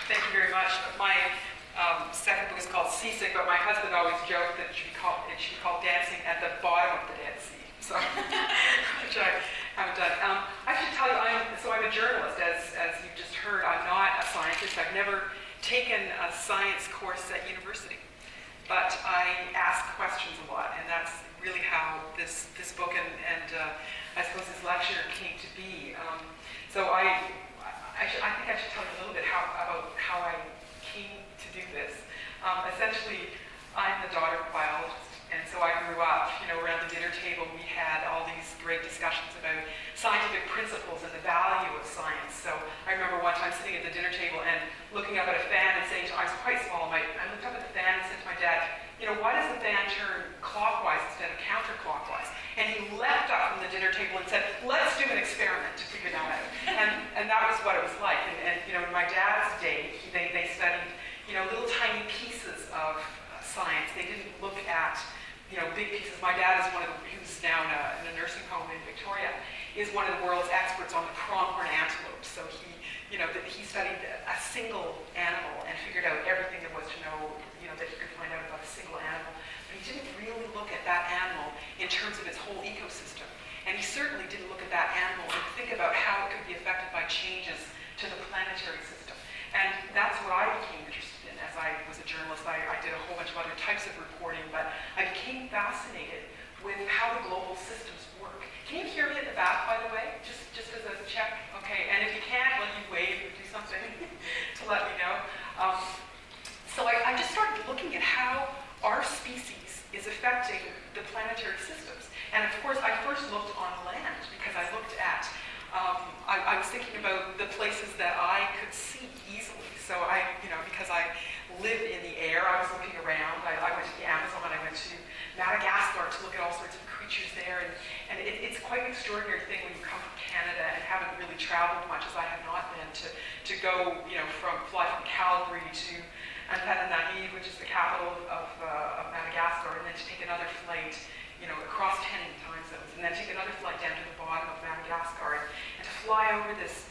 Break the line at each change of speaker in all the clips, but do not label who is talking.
Thank you very much. My second book is called Seasick, but my husband always joked that it should be called Dancing at the Bottom of the Dead Sea, so which I haven't done. I should tell you, I'm a journalist, as you just heard. I'm not a scientist. I've never taken a science course at university, but I ask questions a lot, and that's really how this book and I suppose this lecture came to be. So I think I should tell you a little bit about how I came to do this. Essentially, I'm the daughter of a biologist, and so I grew up, around the dinner table. We had all these great discussions about scientific principles and the value of science. So I remember one time sitting at the dinner table and looking up at a fan and saying, I was quite small, I looked up at the fan and said to my dad, why does the fan turn clockwise instead of counterclockwise? And he leapt up from the dinner table and said, let's do an experiment to figure that out. And that was what it was like. And in my dad's day, they studied, little tiny pieces of science. They didn't look at, big pieces. My dad is who's now in a nursing home in Victoria, is one of the world's experts on the pronghorn antelope. So he studied a single animal and figured out everything there was to know, that he could find out about a single animal. But he didn't really look at that animal in terms of its whole ecosystem. And he certainly didn't look at that animal and think about how it could be affected by changes to the planetary system. And that's what I became interested in as I was a journalist. I did a whole bunch of other types of reporting, but I became fascinated with how the global systems work. Can you hear me at the back, by the way? Just as a check? Okay, and if you can't, you wave or do something to let me know. So I just started looking at how our species is affecting the planetary systems. And of course, I first looked on land because I looked at, I was thinking about the places that I could see easily. So because I live in the air, I was looking around. I went to the Amazon, I went to Madagascar to look at all sorts of creatures there. And it's quite an extraordinary thing when you come from Canada and haven't really traveled much, as I have not been, to go, fly from Calgary to Antananarivo, which is the capital of Madagascar, and then to take another flight, across 10 time zones, and then take another flight down to the bottom of Madagascar, and to fly over this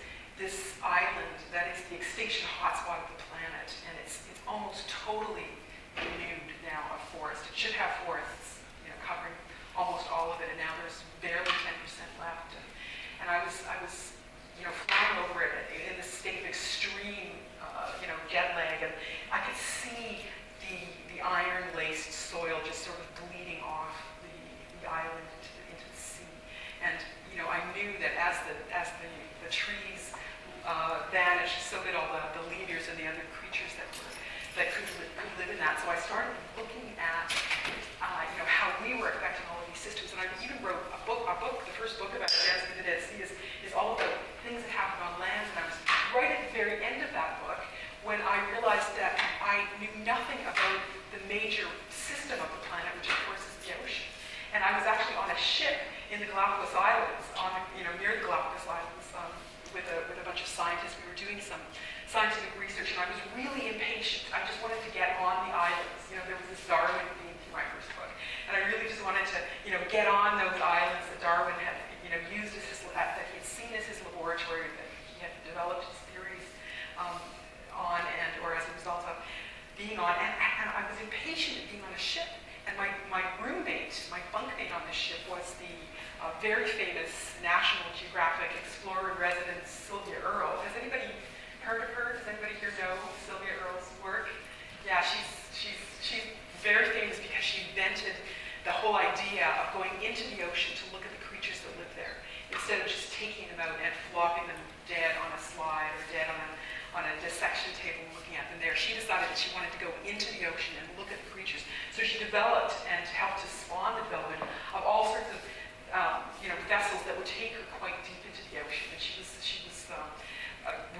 island that is the extinction hotspot of the planet, and it's almost totally nude now of forest. It should have forests, covering almost all of it, and now there's barely 10% left. And I was flying over it in this state of extreme, jet lag, and I could see the iron-laced soil just sort of bleeding off the island into the sea. And I knew that as the trees vanished, so did all the leaders and the other creatures that could live in that. So I started looking at how we were affecting all of these systems, and I even wrote a book. The first book about Dancing at the Dead Sea is all about things that happened on land. And I was right at the very end of that book when I realized that I knew nothing about the major system of the planet, which of course is the ocean. And I was actually on a ship in the Galapagos Islands, near the Galapagos Islands, with a bunch of scientists. We were doing some scientific research, and I was really impatient. I just wanted to get on the islands. There was this Darwin theme through my first book, and I really just wanted to, get on those islands that Darwin had, used as that he had seen as his laboratory, that he had developed his theories on, or as a result of being on. And I was impatient at being on a ship. And my roommate, my bunkmate on this ship was the very famous National Geographic Explorer-in-Residence Sylvia Earle. Has anybody heard of her? Does anybody here know Sylvia Earle's work? Yeah, she's very famous because she invented the whole idea of going into the ocean to look at the creatures that live there, instead of just taking them out and flopping them dead on a slide or dead on a dissection table and looking at them there. She decided that she wanted to go into the ocean and look at the creatures. So she developed and helped to spawn the development of all sorts of vessels that would take her quite deep into the ocean. And she was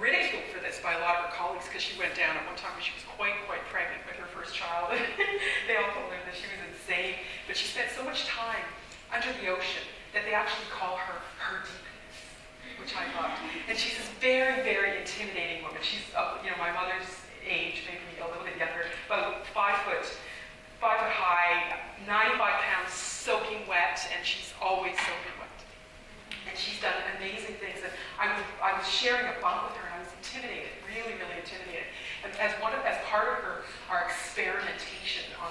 ridiculed for this by a lot of her colleagues because she went down at one time when she was quite pregnant with her first child. They all told her that she was insane. But she spent so much time under the ocean that they actually call her deepness, which I loved. And she's this very, very intimidating woman. She's, my mother's age, maybe a little bit younger, about 5 foot high, 95 pounds, soaking wet, and she's always soaking wet. And she's done amazing things. And I was sharing a bunk with her, and I was intimidated, really, really intimidated. as part of our experimentation on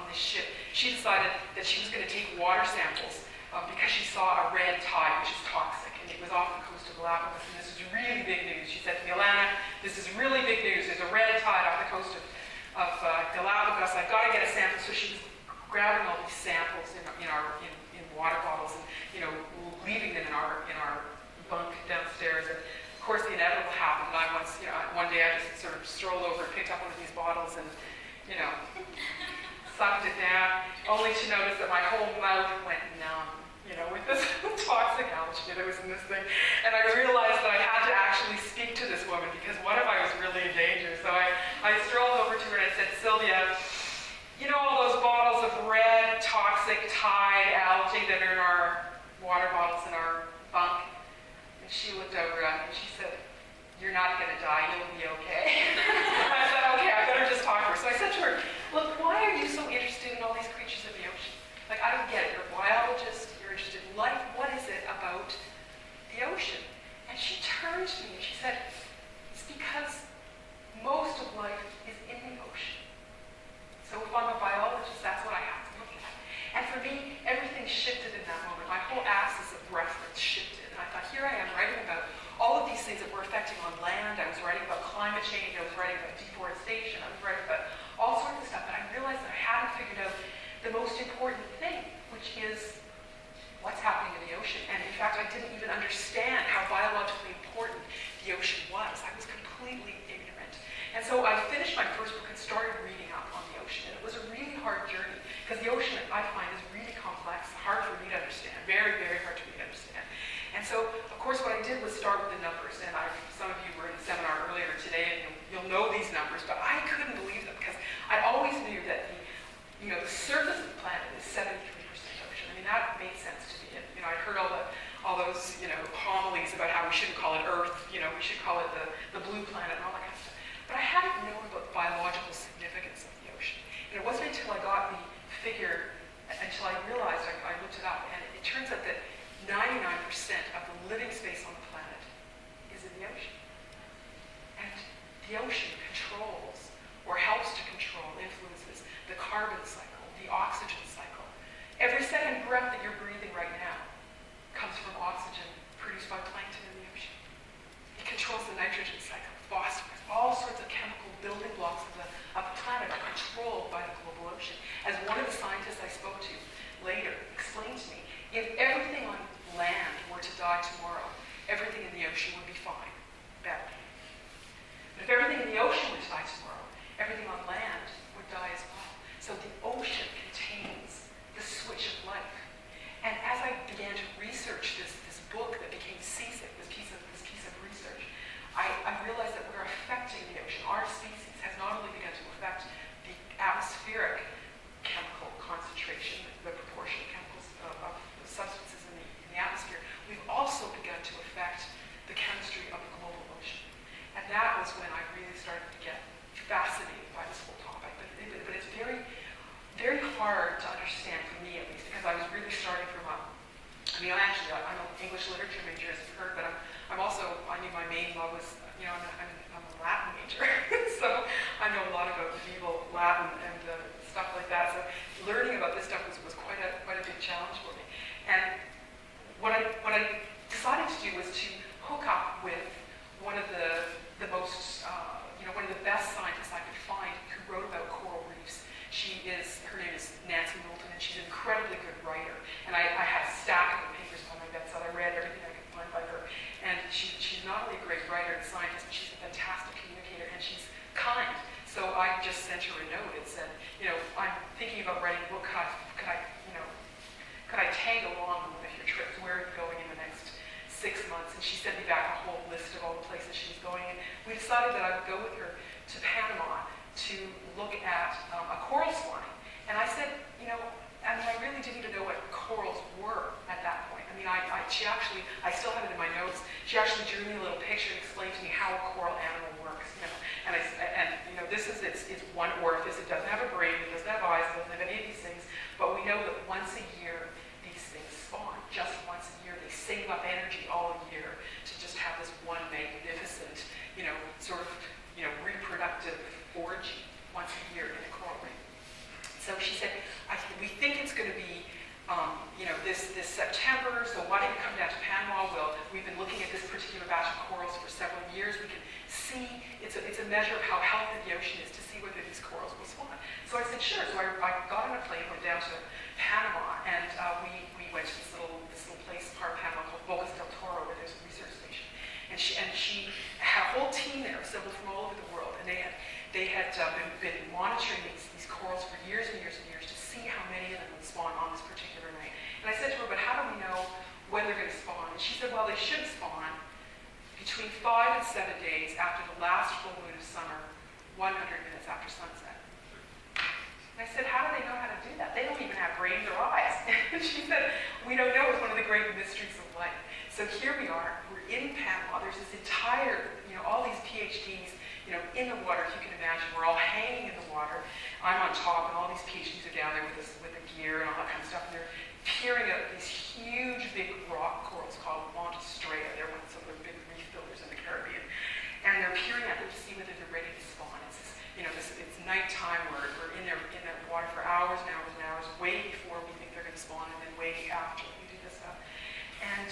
this ship, she decided that she was going to take water samples because she saw a red tide, which is toxic, and it was off the coast of Galapagos. And this is really big news. She said to me, Alanna, this is really big news. There's a red tide off the coast of Galapagos. I've got to get a sample. So she was grabbing all these samples in water bottles and leaving them in our bunk downstairs. And of course, the inevitable happened. One day I just sort of strolled over and picked up one of these bottles and, sucked it down, only to notice that my whole mouth went numb, with this toxic algae that was in this thing. And I realized that I had to actually speak to this woman because what if I was really in danger? So I strolled over to her and I said, Sylvia, all those bottles of red, toxic Tide algae that are in our water bottles in our bunk? And she looked over at me and she said, you're not going to die, you'll be okay. I said, okay, I better just talk to her. So I said to her, look, why are you so interested in all these creatures of the ocean? Like, I don't get it. You're a biologist, you're interested in life. What is it about the ocean? And she turned to me and she said, it's because most of life is in the ocean. So if I'm a biologist, that's what I have to look at. And for me, everything shifted in that moment. My whole axis of reference shifted. And I thought, here I am writing about all of these things that were affecting on land. I was writing about climate change. I was writing about deforestation. I was writing about all sorts of stuff. But I realized that I hadn't figured out the most important thing, which is what's happening in the ocean. And in fact, I didn't even understand how biologically important the ocean was. I was completely ignorant. And so I finished my first book and started reading up on the ocean. And it was a really hard journey because the ocean, I find, is really complex, hard for me to understand, very, very hard for me to understand. And so, of course, what I did was start with the numbers. And some of you were in the seminar earlier today, and you'll know these numbers, but I couldn't believe them because I always knew that the surface of the planet is 73% ocean. I mean, that made sense to me. And, I'd heard all those homilies about how we shouldn't call it Earth. We should call it the blue planet and all that kind of stuff. But I hadn't known about the biological significance of the ocean. And it wasn't until I got the figure, until I realized, I looked it up, and it turns out that 99% of the living space on the planet is in the ocean. And the ocean controls, or helps to control, influences the carbon cycle, the oxygen cycle. Every second breath that you're breathing right now comes from oxygen produced by plankton in the ocean. It controls the nitrogen cycle, phosphorus, all sorts of chemical building blocks of the planet are controlled by the global ocean. As one of the scientists I spoke to later explained to me, if everything on land were to die tomorrow, everything in the ocean would be fine, better. But if everything in the ocean were to die tomorrow, everything on land would die as well. So the ocean contains the switch of life. And as I began to research this book that became Seasick, this piece of research, I realized that we're affecting the ocean. Our species has not only begun to affect the atmospheric chemical concentration, the proportion of chemicals of substances in the atmosphere, we've also begun to affect the chemistry of the global ocean. And that was when I really started to get fascinated by this whole topic. But it's very, very hard to understand, for me at least, because I was really starting from I'm an English literature major, as you've heard, but my main love was, I'm a Latin major. So I know a lot about medieval Latin and stuff like that. So learning about this stuff was quite a big challenge for me. And what I decided to do was to hook up with one of the most, one of the best scientists I could find who wrote about coral reefs. Her name is Nancy Moulton, and she's an incredibly good writer. And I had a stack of her papers on my bedside. I read everything I could find by her. And she's not only a great writer and scientist, but she's a fantastic communicator, and she's kind. So I just sent her a note and said, I'm thinking about writing a book. Could I tag along with your trips? Where are you going in the next 6 months? And she sent me back a whole list of all the places she was going. And we decided that I would go with her to Panama to look at a coral spawning. And I said, I really didn't even know what corals were at that point. I still have it in my notes. She actually drew me a little picture and explained to me how a coral animal works. And this is its one orifice. It doesn't have a brain. It doesn't have eyes. It doesn't have any of these things. But we know that once a year these things spawn. Just once a year, they save up energy all year to just have this one magnificent, reproductive So she said, we think it's going to be this September, so why don't you come down to Panama? We've been looking at this particular batch of corals for several years. We can see, it's a measure of how healthy the ocean is to see whether these corals will spawn. So I said, sure. So I got on a plane, went down to Panama, and we went to this little place, part of Panama, called Bocas del Toro, where there's a research station. And she had a whole team there, assembled from all over the world, and they had been monitoring these corals for years and years and years to see how many of them would spawn on this particular night. And I said to her, but how do we know when they're going to spawn? And she said, well, they should spawn between 5 and 7 days after the last full moon of summer, 100 minutes after sunset. And I said, how do they know how to do that? They don't even have brains or eyes. And she said, we don't know. It's one of the great mysteries of life. So here we are. We're in Panama. There's this entire, all these PhDs, in the water, if you can imagine. We're all hanging in the water. I'm on top, and all these PhDs are down there with the gear and all that kind of stuff. And they're peering at these huge, big rock corals called Montestrea. They're some of the big reef builders in the Caribbean. And they're peering at them to see whether they're ready to spawn. It's nighttime. We're in their water for hours and hours and hours, way before we think they're going to spawn, and then way after we do this stuff. And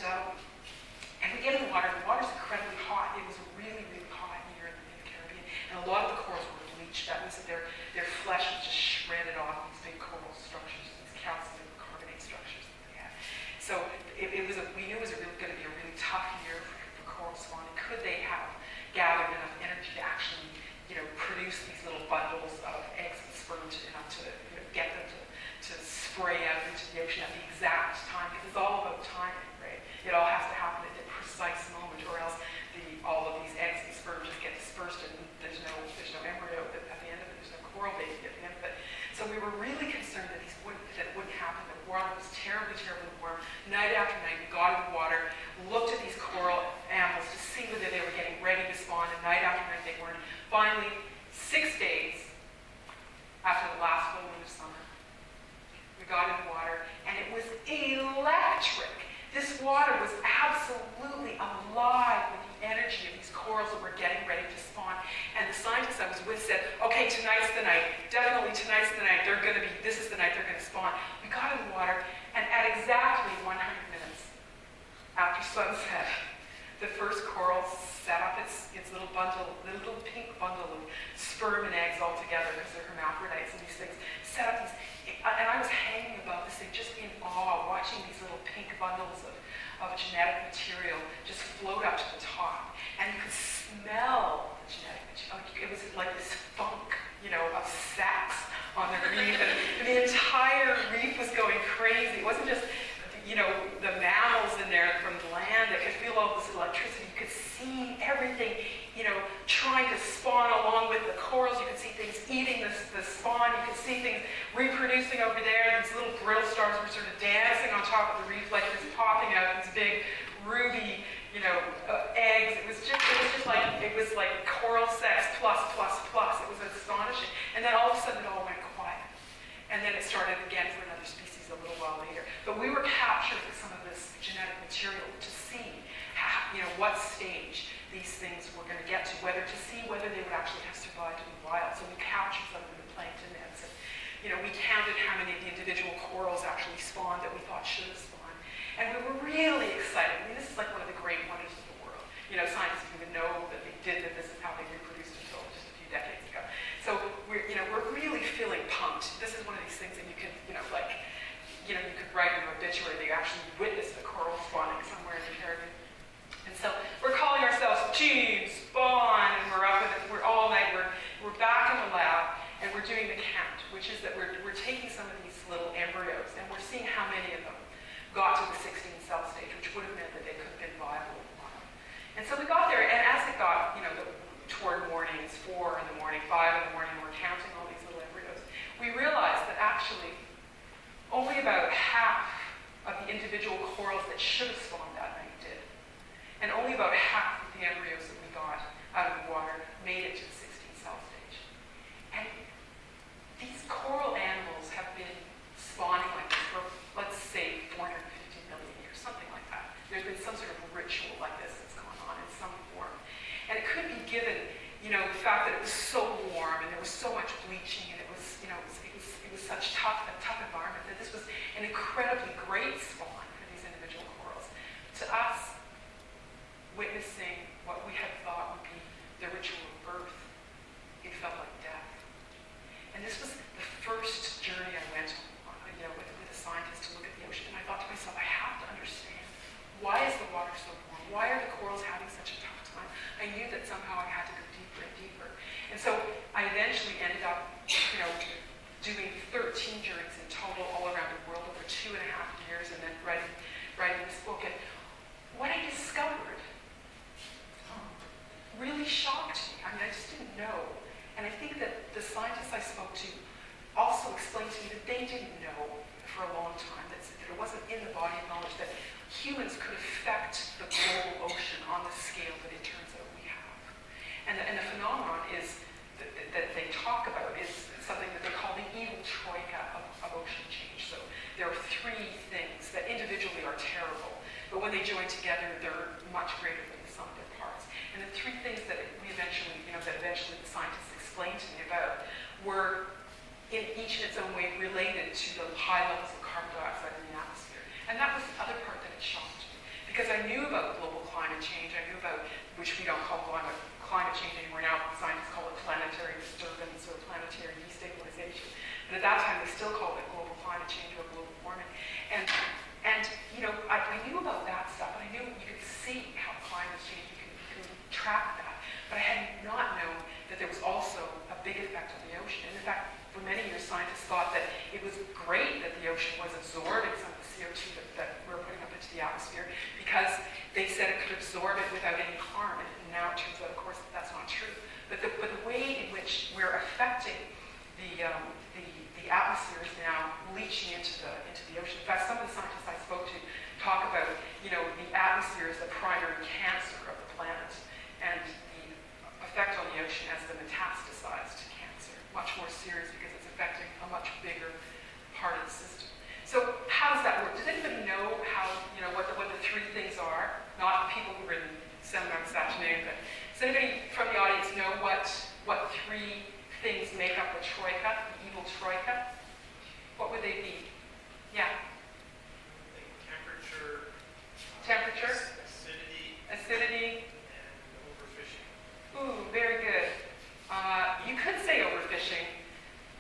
we get in the water. The water's incredibly hot. It was a really, really hot year in the Caribbean. And a lot of the corals were bleached. That means that their flesh was just shredded off these big coral structures, these calcium carbonate structures that they had. So we knew it was going to be a really tough year for coral spawning. Could they have gathered enough energy to actually, produce these little bundles of eggs and sperm enough to get them to spray out into the ocean at the exact time? Because it's all about timing, right? It all has to happen at the precise moment, or else all of these eggs and sperm just get dispersed, and there's no embryo at the end of it. There's no coral baby at the end of it. So we were really concerned that it wouldn't happen. The water was terribly, terribly warm. Night after night, we got in the water, looked at these coral animals to see whether they were getting ready to spawn, and night after night they weren't. Finally, 6 days after the last full moon of summer, we got in the water, and it was electric. This water was absolutely alive with the energy of these corals that were getting ready to spawn. And the scientists I was with said, okay, tonight's the night. Definitely tonight's the night. This is the night they're going to spawn. We got in the water, and at exactly 100 minutes after sunset, the first coral set up its little pink bundle of sperm and eggs all together, because they're hermaphrodites and these things, set up these. And I was hanging above this thing, just in awe, watching these little pink bundles of genetic material just float up to the top. And you could smell the genetic material. It was like this funk, of sex on the reef. And the entire reef was going crazy. It wasn't just, the mammals in there from the land that could feel all this electricity. You could see everything, trying to spawn along with the corals. You could see things eating the spawn. You could see things reproducing over there. These little brittle stars were sort of dancing on top of the reef like this, popping out these big ruby, eggs. It was just like coral sex plus. It was astonishing. And then all of a sudden it all went quiet. And then it started again for another species a little while later. But we were captured with some of this genetic material to see what stage these things were going to get to, whether they would actually have survived in the wild. So we captured some of them in plankton nets. And, we counted how many of the individual corals actually spawned that we thought should have spawned. And we were really excited. I mean, this is like one of the great wonders of the world. Scientists didn't even know that they did, that this is how they reproduced until just a few decades ago. So we're really feeling pumped. This is one of these things that you could, you could write an obituary that you actually witnessed the coral spawning somewhere in the Caribbean. And so we're calling ourselves Team Spawn, and we're up with it. We're all night. We're back in the lab, and we're doing the count, which is that we're taking some of these little embryos, and we're seeing how many of them got to the 16-cell stage, which would have meant that they could have been viable in the wild. And so we got there, and as it got, toward morning, it's 4 in the morning, 5 in the morning, we're counting all these little embryos. We realized that actually only about half of the individual corals that should have spawned that night did. And only about half of the embryos that we got out of the water made it to the 16-cell stage. And these coral animals have been spawning like this for, let's say, 450 million years, something like that. There's been some sort of ritual like this that's gone on in some form. And it could be given, the fact that it was so warm and there was so much bleaching, and it was such such a tough environment, that this was an incredibly great spawn for these individual corals. To us, witnessing what we had thought would be the ritual of birth, it felt like death. And this was the first journey I went on, with a scientist to look at the ocean. And I thought to myself, I have to understand, why is the water so warm? Why are the corals having such a tough time? I knew that somehow I had to go deeper and deeper. And so I eventually ended up, doing 13 journeys in total all around the world over 2.5 years, and then writing this book. And what I discovered really shocked me. I mean, I just didn't know. And I think that the scientists I spoke to also explained to me that they didn't know for a long time, that it wasn't in the body of knowledge that humans could affect the global ocean on the scale that it turns out we have. And the phenomenon is that they talk about is something that they call the evil troika of ocean change. So there are 3 things that individually are terrible, but when they join together, they're much greater than the sum of their parts. And the 3 things that eventually the scientists explained to me about were, in each in its own way, related to the high levels of carbon dioxide in the atmosphere. And that was the other part that had shocked me, because I knew about global climate change. I knew about, which we don't call climate change anymore now, scientists call it planetary disturbance or planetary destabilization. But at that time, they still called it global climate change or global warming. And I knew about that stuff, and I knew you could see how climate change, you could track that. But I had not known that there was also a big effect on the ocean. And in fact, for many years, scientists thought that it was great that the ocean was absorbing some of the CO2 that we're putting up into the atmosphere, because they said it could absorb it without any harm. And now it turns out, of course, that that's not true. But the way in which we're affecting the atmosphere is now leaching into the ocean. In fact, some of the scientists I spoke to talk about, the atmosphere is the primary cancer of the planet, and the effect on the ocean as the metastasized cancer, much more serious because it's affecting a much bigger part of the system. So how does that work? Does anybody know how, what the 3 things are? Not the people who were in the seminar this afternoon, but does anybody from the audience know what 3 things make up the troika, the evil troika? What would they be? Yeah? Temperature, acidity,
and overfishing.
Ooh, very good. You could say overfishing,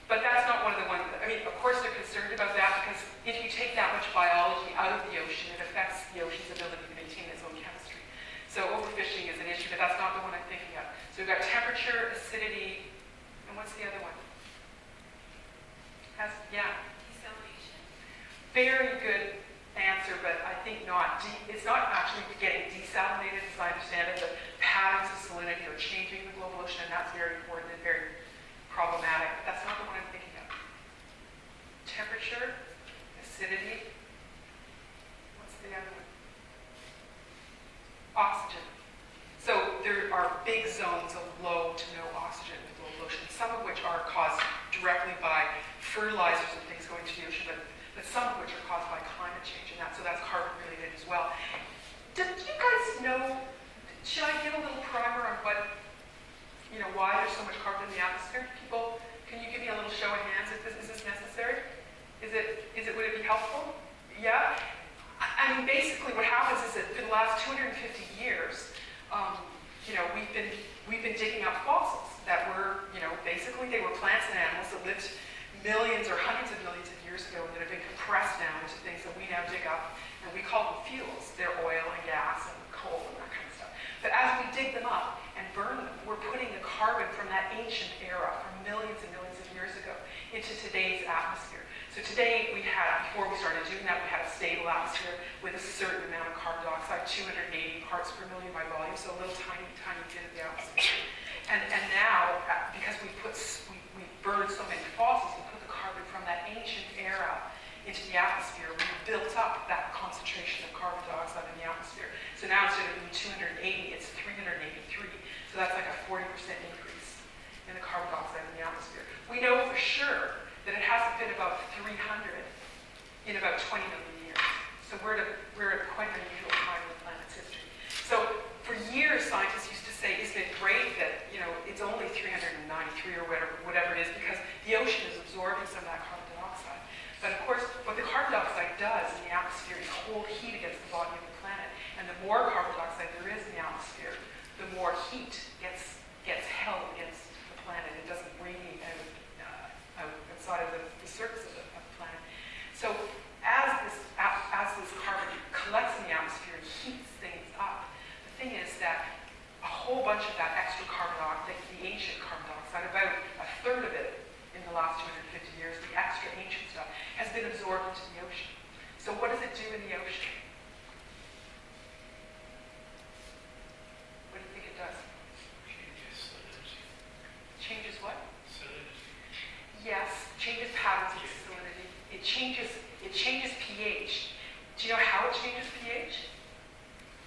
but that's not one of the ones. Of course they're concerned about that, because if you take that much biology out of the ocean, it affects the ocean's ability to maintain its own chemistry. So overfishing is an issue, but that's not the one I'm thinking of. So we've got temperature, acidity, and what's the other one?
Desalination.
Very good answer, but I think not. It's not actually getting desalinated, as I understand it. The patterns of salinity are changing in the global ocean, and that's very important and very problematic. But that's not the one I'm thinking of. Temperature, acidity. What's the other one? Oxygen. So there are big zones of low to no oxygen in the global ocean, some of which are caused directly by fertilizers and things going to the ocean, but some of which are caused by climate change, and so that's carbon related as well. Do you guys know, should I give a little primer on why there's so much carbon in the atmosphere? People, can you give me a little show of hands? Is this necessary? Would it be helpful? Yeah? I mean, basically what happens is that for the last 250 years, we've been digging up fossils that were, basically they were plants and animals that lived millions or hundreds of millions of years ago that have been compressed down into things that we now dig up, and we call them fuels. They're oil and gas and coal and that kind of stuff. But as we dig them up and burn them, we're putting the carbon from that ancient era, from millions and millions of years ago, into today's atmosphere. So today before we started doing that, we had a stable atmosphere with a certain amount of carbon dioxide, 280 parts per million by volume, so a little tiny, tiny bit of the atmosphere. And now, because we burned so many fossils, we put the carbon from that ancient era into the atmosphere. We built up that concentration of carbon dioxide in the atmosphere. So now instead of being 280, it's 383. So that's like a 40% increase in the carbon dioxide in the atmosphere. We know for sure that it hasn't been about 300 in about 20 million years. So we're at quite an unusual time in the planet's history. So for years, scientists used to say, isn't it great that it's only 393 or whatever it is, because the ocean is absorbing some of that carbon dioxide. changes pH. Do you know how it changes pH?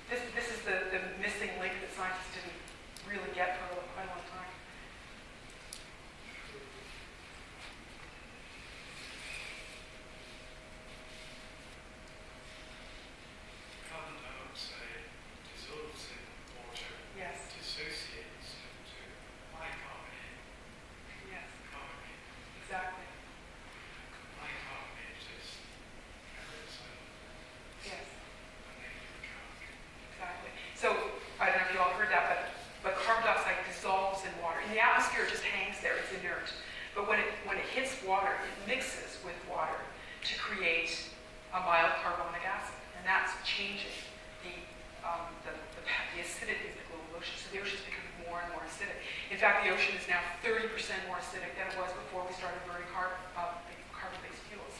This is the missing link that scientists didn't really get for quite a long time.
Carbon dioxide dissolves in water,
Yes.
dissociates into bicarbonate.
Yes.
Carbonate.
Exactly.
Bicarbonate is aerosol,
Yes.
a negative charge.
Exactly. So I don't know if you all heard that, but carbon dioxide dissolves in water. In the atmosphere, it just hangs there. It's inert. But when it hits water, it mixes with water to create a mild carbonic acid, and that's changing the acidity of the global ocean. So the ocean is becoming more and more acidic. In fact, the ocean is now 30% more acidic than it was before we started burning carbon-based fuels,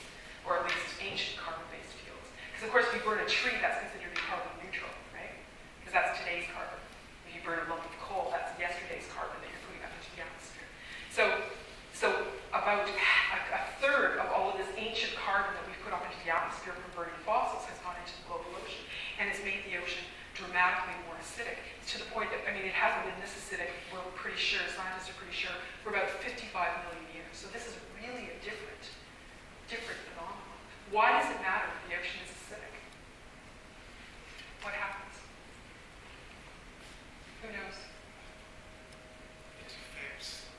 or at least ancient carbon-based fuels. Because of course, if you burn a tree, that's considered to be carbon neutral, right? Because that's today's carbon. If you burn a lump of coal, that's yesterday's carbon that you're putting up into the atmosphere. So about a third of all of this ancient carbon that we've put up into the atmosphere from burning fossils has gone into the global ocean, and it's made the ocean dramatically more acidic. It's to the point that, it hasn't been this acidic, we're pretty sure, scientists are pretty sure, for about 55 million years. So this is really a different phenomenon. Why does it matter if the ocean is acidic? What happens? Who knows?
It affects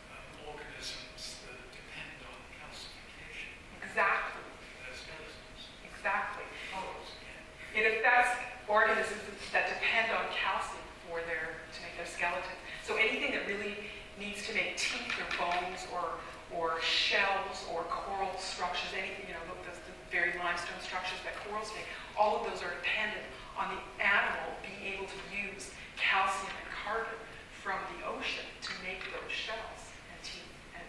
organisms that depend on calcification.
Exactly.
Their skeletons.
Exactly.
Corals again.
It affects organisms that depend on calcium to make their skeleton. So anything that really needs to make teeth or bones or shells or coral structures, anything, the very limestone structures that corals make, all of those are dependent on the animal being able to use calcium and carbon from the ocean to make those shells and teeth and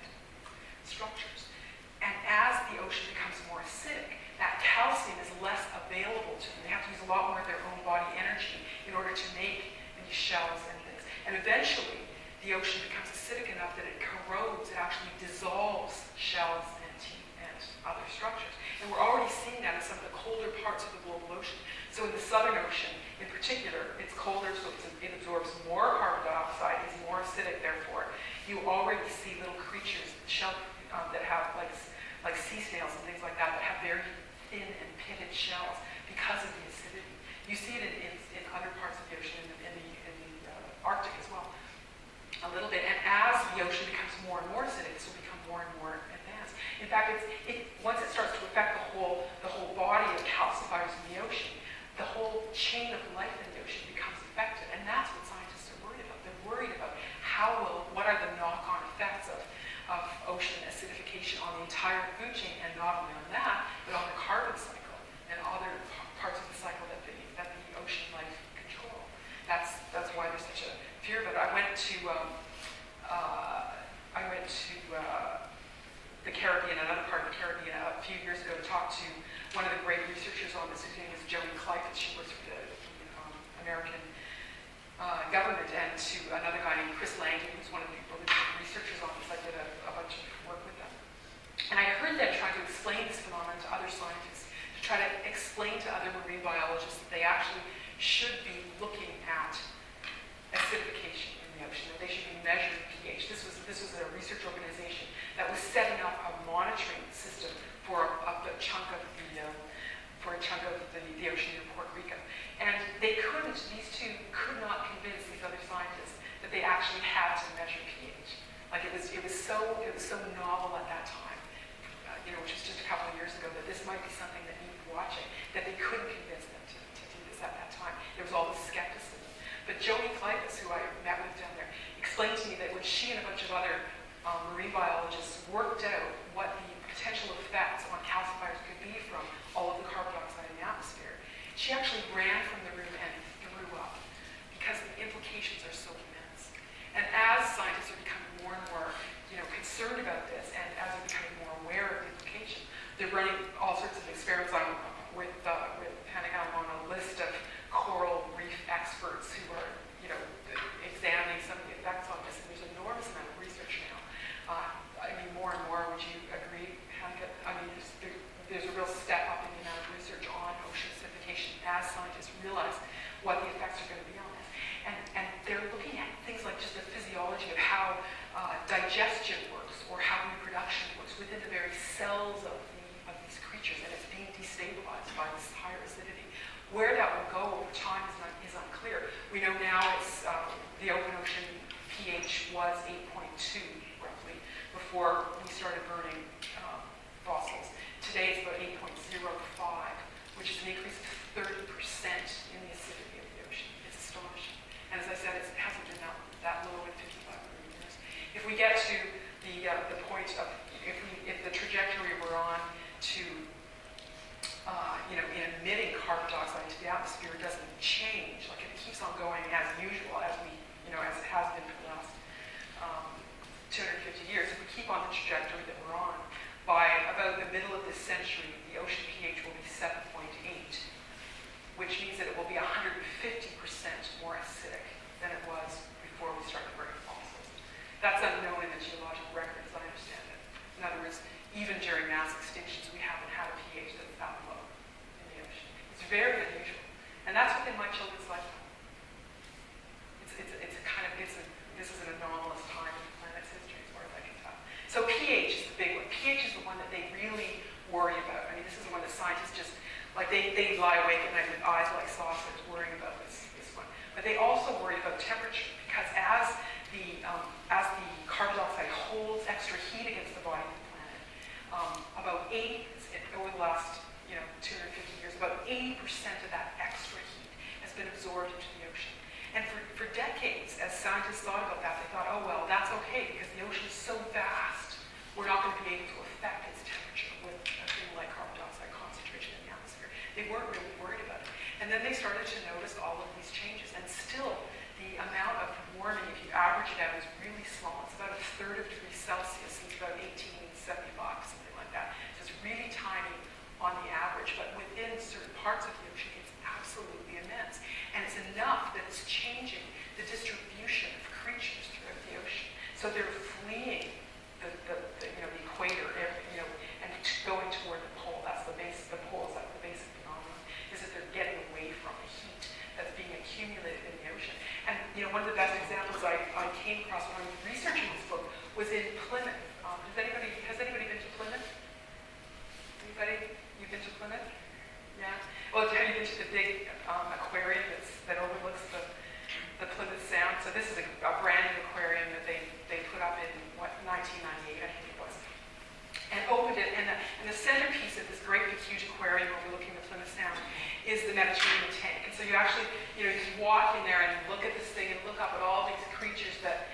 structures. And as the ocean becomes more acidic, that calcium is less available to them. They have to use a lot more of their own body energy in order to make these shells and things. And eventually, the ocean becomes acidic enough that it corrodes, it actually dissolves shells and teeth and other structures. And we're already seeing that in some of the colder parts of the global ocean. So in the Southern Ocean, in particular, it's colder, so it absorbs more carbon dioxide, is more acidic, therefore. You already see little creatures, that have like sea snails and things like that have very thin and pitted shells because of the acidity. You see it in other parts of the ocean, in the Arctic as well, a little bit. And as the ocean becomes more and more acidic, this will become more and more advanced. In fact, once it starts to affect the whole body of calcifiers in the ocean, the whole chain of life in the ocean becomes affected. And that's what scientists are worried about. They're worried about what are the knock-on effects of ocean acidification on the entire food chain, and not only on that, but on the carbon cycle and other parts of the cycle that the ocean life control. That's why there's such a fear of it. I went to the Caribbean, another part of the Caribbean, a few years ago to talk to one of the great researchers on this. His name is Joni Kleifitz. She works for the American government, and to another guy named Chris Langdon, who's one of the researchers on this. I did a bunch of work with them. And I heard them trying to explain this phenomenon to other scientists, to try to explain to other marine biologists that they actually should be looking at acidification in the ocean, that they should be measuring pH. This was a research organization that was setting up a monitoring system for a chunk of the ocean near Puerto Rico. And these two could not convince these other scientists that they actually had to measure pH. Like it was so novel at that time, which was just a couple of years ago, that this might be something that needed watching, that they couldn't convince them to do this at that time. There was all this skepticism. But Joni Kleifitz, who I met with down there, explained to me that when she and a bunch of other marine biologists worked out what the potential effects on calcifiers could be from all of the carbon dioxide in the atmosphere, she actually ran from the room and threw up because the implications are so immense. And as scientists are becoming more and more concerned about this, and as they're becoming more aware of the implications, they're running all sorts of experiments with Pentagon on a list of coral reef experts who are examining some of the effects on this. And there's an enormous amount of research now. More and more, would you agree, Hanka? There's a real before we started burning fossils. Today it's about 8.05, which is an increase of 30% in the acidity of the ocean. It's astonishing. And as I said, it hasn't been that low in 5,500 years. If we get to the point of, if the trajectory we're on to, in emitting carbon dioxide into the atmosphere doesn't change, like if it keeps on going as usual, as as it has been for the last 250 years, if we keep on the trajectory that we're on, by about the middle of this century, the ocean pH will be 7.8, which means that it will be 150% more acidic than it was before we started burning fossils. That's unknown in the geologic record, as I understand it. In other words, even during mass extinctions, we haven't had a pH that's that low in the ocean. It's very unusual. And that's within my children's lifetime. This is an anomalous time in the planet's history, as far as I can tell. So pH is the big one. pH is the one that they really worry about. I mean, this is the one that scientists just, like they lie awake at night with eyes like saucers worrying about this one. But they also worry about temperature, because as the carbon dioxide holds extra heat against the body of the planet, about 80, over the last 250 years, about 80% of that extra heat has been absorbed into the ocean. And for decades, as scientists thought about that, they thought, oh, well, that's okay, because the ocean is so vast, we're not going to be able to affect its temperature with a thing like carbon dioxide concentration in the atmosphere. They weren't really worried about it. And then they started to notice all of these changes. And still, the amount of warming, if you average it out, is really small. It's about 1/3 of a degree Celsius since about 1875, something like that. So it's really tiny on the average, but within certain parts of the ocean, it's absolutely immense. And it's enough that it's changing the distribution of creatures throughout the ocean. So they're fleeing the equator, and going toward the pole. That's the base. The pole is like the basic phenomenon. Is that they're getting away from the heat that's being accumulated in the ocean. And one of the best examples I came across when I was researching this book was in Plymouth. Has anybody been to Plymouth? Anybody? You've been to Plymouth? Yeah. Well, have you been to the big aquarium that overlooks the Plymouth Sound? So this is a brand new aquarium that they put up in 1998, I think it was, and opened it. And the centerpiece of this great big huge aquarium overlooking the Plymouth Sound is the Mediterranean tank. And so you actually, you can walk in there and look at this thing and look up at all these creatures that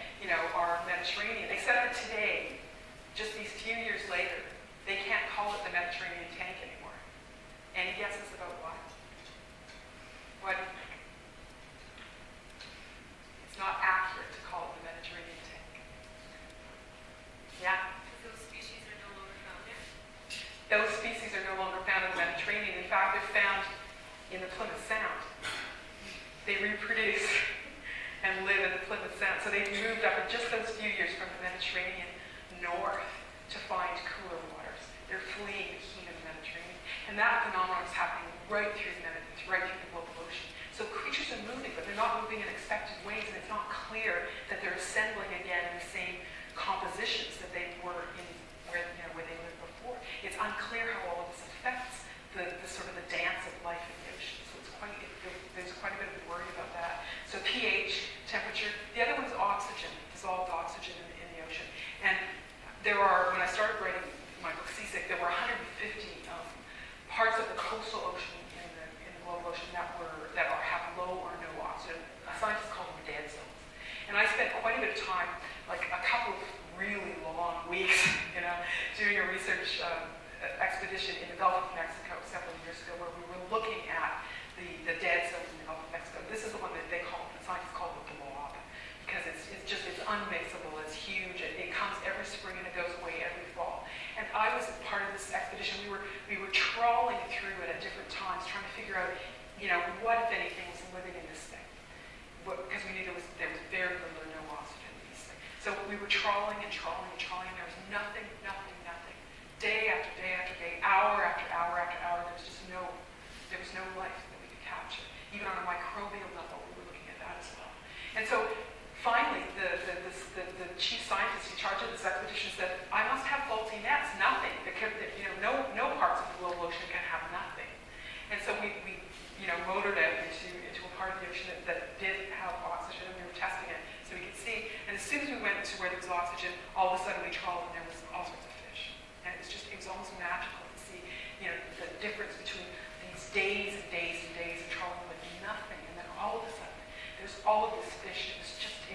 are Mediterranean. Except that today, just these few years later, they can't call it the Mediterranean tank anymore. Any guesses about why? What? It's not accurate to call it the Mediterranean tank. Yeah?
Those species are no longer found there?
Those species are no longer found in the Mediterranean. In fact, they're found in the Plymouth Sound. They reproduce and live in the Plymouth Sound. So they've moved up in just those few years from the Mediterranean north to find cooler waters. They're fleeing the heat of the Mediterranean. And that phenomenon is happening right through the Mediterranean, right through the global ocean. So creatures are moving, but they're not moving in expected ways, and it's not clear that they're assembling again in the same compositions that they were in where they lived before. It's unclear how all of this affects the sort of the dance of life in the ocean. So there's quite a bit of worry about that. So pH, temperature. The other one is oxygen, dissolved oxygen in the ocean. And there are, when I started writing my book Seasick, there were 150 parts of the coastal ocean in the global ocean that have low or no oxygen. Scientists call them dead zones. And I spent quite a bit of time, like a couple of really long weeks, doing a research expedition in the Gulf of Mexico several years ago, where we were looking at the dead zones in the Gulf of Mexico. This is the one that the scientists call the blob, because it's unmixable, it's huge, it comes every spring and it goes away every fall. And I was part of this expedition. We were trawling through it at different times, trying to figure out, what, if anything, was living in this thing. Because we knew there was very little or no oxygen in these things. So we were trawling and trawling and trawling, and there was nothing. Day after day after day, hour after hour after hour, there was no life that we could capture. Even on a microbial level, we were looking at that as well. And so finally, the chief scientist in charge of this expedition said, I must have faulty nets, nothing. No parts of the global ocean can have nothing. And so we motored out into a part of the ocean that did have oxygen, and we were testing it so we could see. And as soon as we went to where there was oxygen, all of a of a sudden we trawled and there was all sorts of fish. And it was almost magical to see, the difference between these days and days and days of trawling with nothing, and then all of a sudden there's all of this fish. It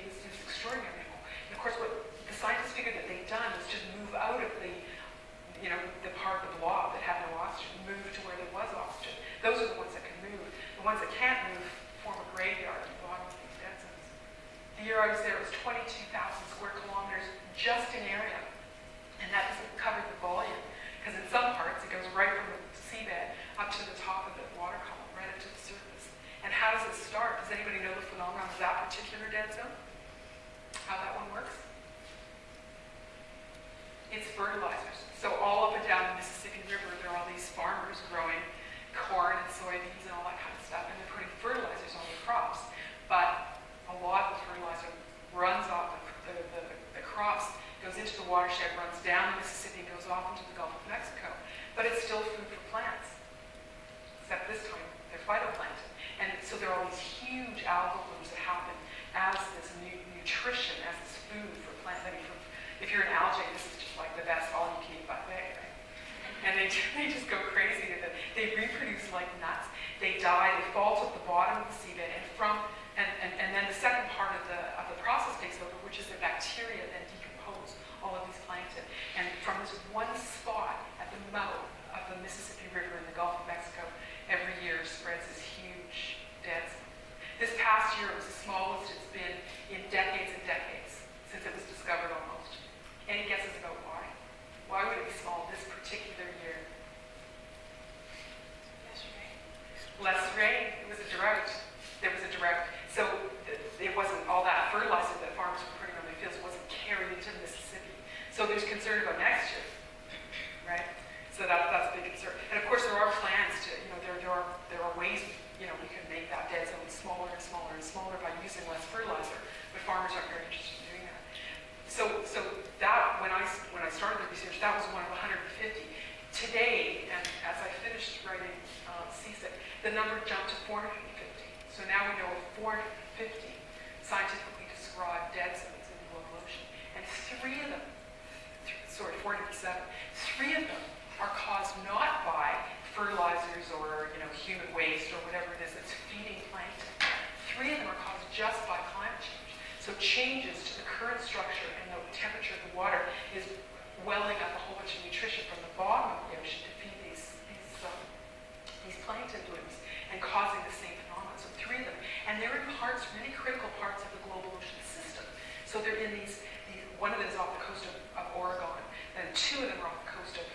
was extraordinary. And of course, what the scientists figured that they'd done was just move out of the part of the blob that had no oxygen, move to where there was oxygen. Those are the ones that can move. The ones that can't move form a graveyard at the bottom of these dead zones. The year I was there, it was 22,000 square kilometers just in area. And that doesn't cover the volume, because in some parts it goes right from the seabed up to the top of the water column, right up to the surface. And how does it start? Does anybody know the phenomenon of that particular dead zone? How that one works? It's fertilizers. So all up and down the Mississippi River, there are all these farmers growing corn and soybeans and all that kind of stuff, and they're putting fertilizers on the crops. But a lot of the fertilizer runs off the crops, goes into the watershed, runs down the Mississippi, and goes off into the Gulf of Mexico. But it's still food for plants, except this time they're phytoplankton. And so there are all these huge algal blooms that happen as this nutrition, as this food for plants. I mean, if you're an algae, this is just like the best all-you-can-eat buffet, right? And they just go crazy with it. They reproduce like nuts. They die. They fall to the bottom of the seabed, and then the second part of the process takes over, which is the bacteria then decompose all of these plankton. And from this one spot at the mouth of the Mississippi River in the Gulf of Mexico, every year spreads this huge dead zone. This past year, it was the smallest it's been in decades and decades since it was discovered almost. Any guesses about why? Why would it be small this particular year? Less rain. It was a drought. There was a drought. So it wasn't all that fertilizer that farmers were putting on their fields wasn't carried into the Mississippi. So there's concern about next year, right? So that's a big concern. And of course, there are plans to, there are ways, we can make that dead zone smaller and smaller and smaller by using less fertilizer. But farmers aren't very interested in doing that. So that when I started the research, that was one of 150. Today, and as I finished writing CSIC, the number jumped to 450. So now we know of 450 scientifically described dead zones in the global ocean, and 407. 3 of them are caused not by fertilizers or human waste or whatever it is that's feeding plankton. 3 of them are caused just by climate change. So changes to the current structure and the temperature of the water is welling up a whole bunch of nutrition from the bottom of the ocean to feed these plankton blooms and causing the same phenomenon. So 3 of them. And they're in really critical parts of the global ocean system. So they're in these one of them is off the coast of Oregon, and 2 of them are off the coast of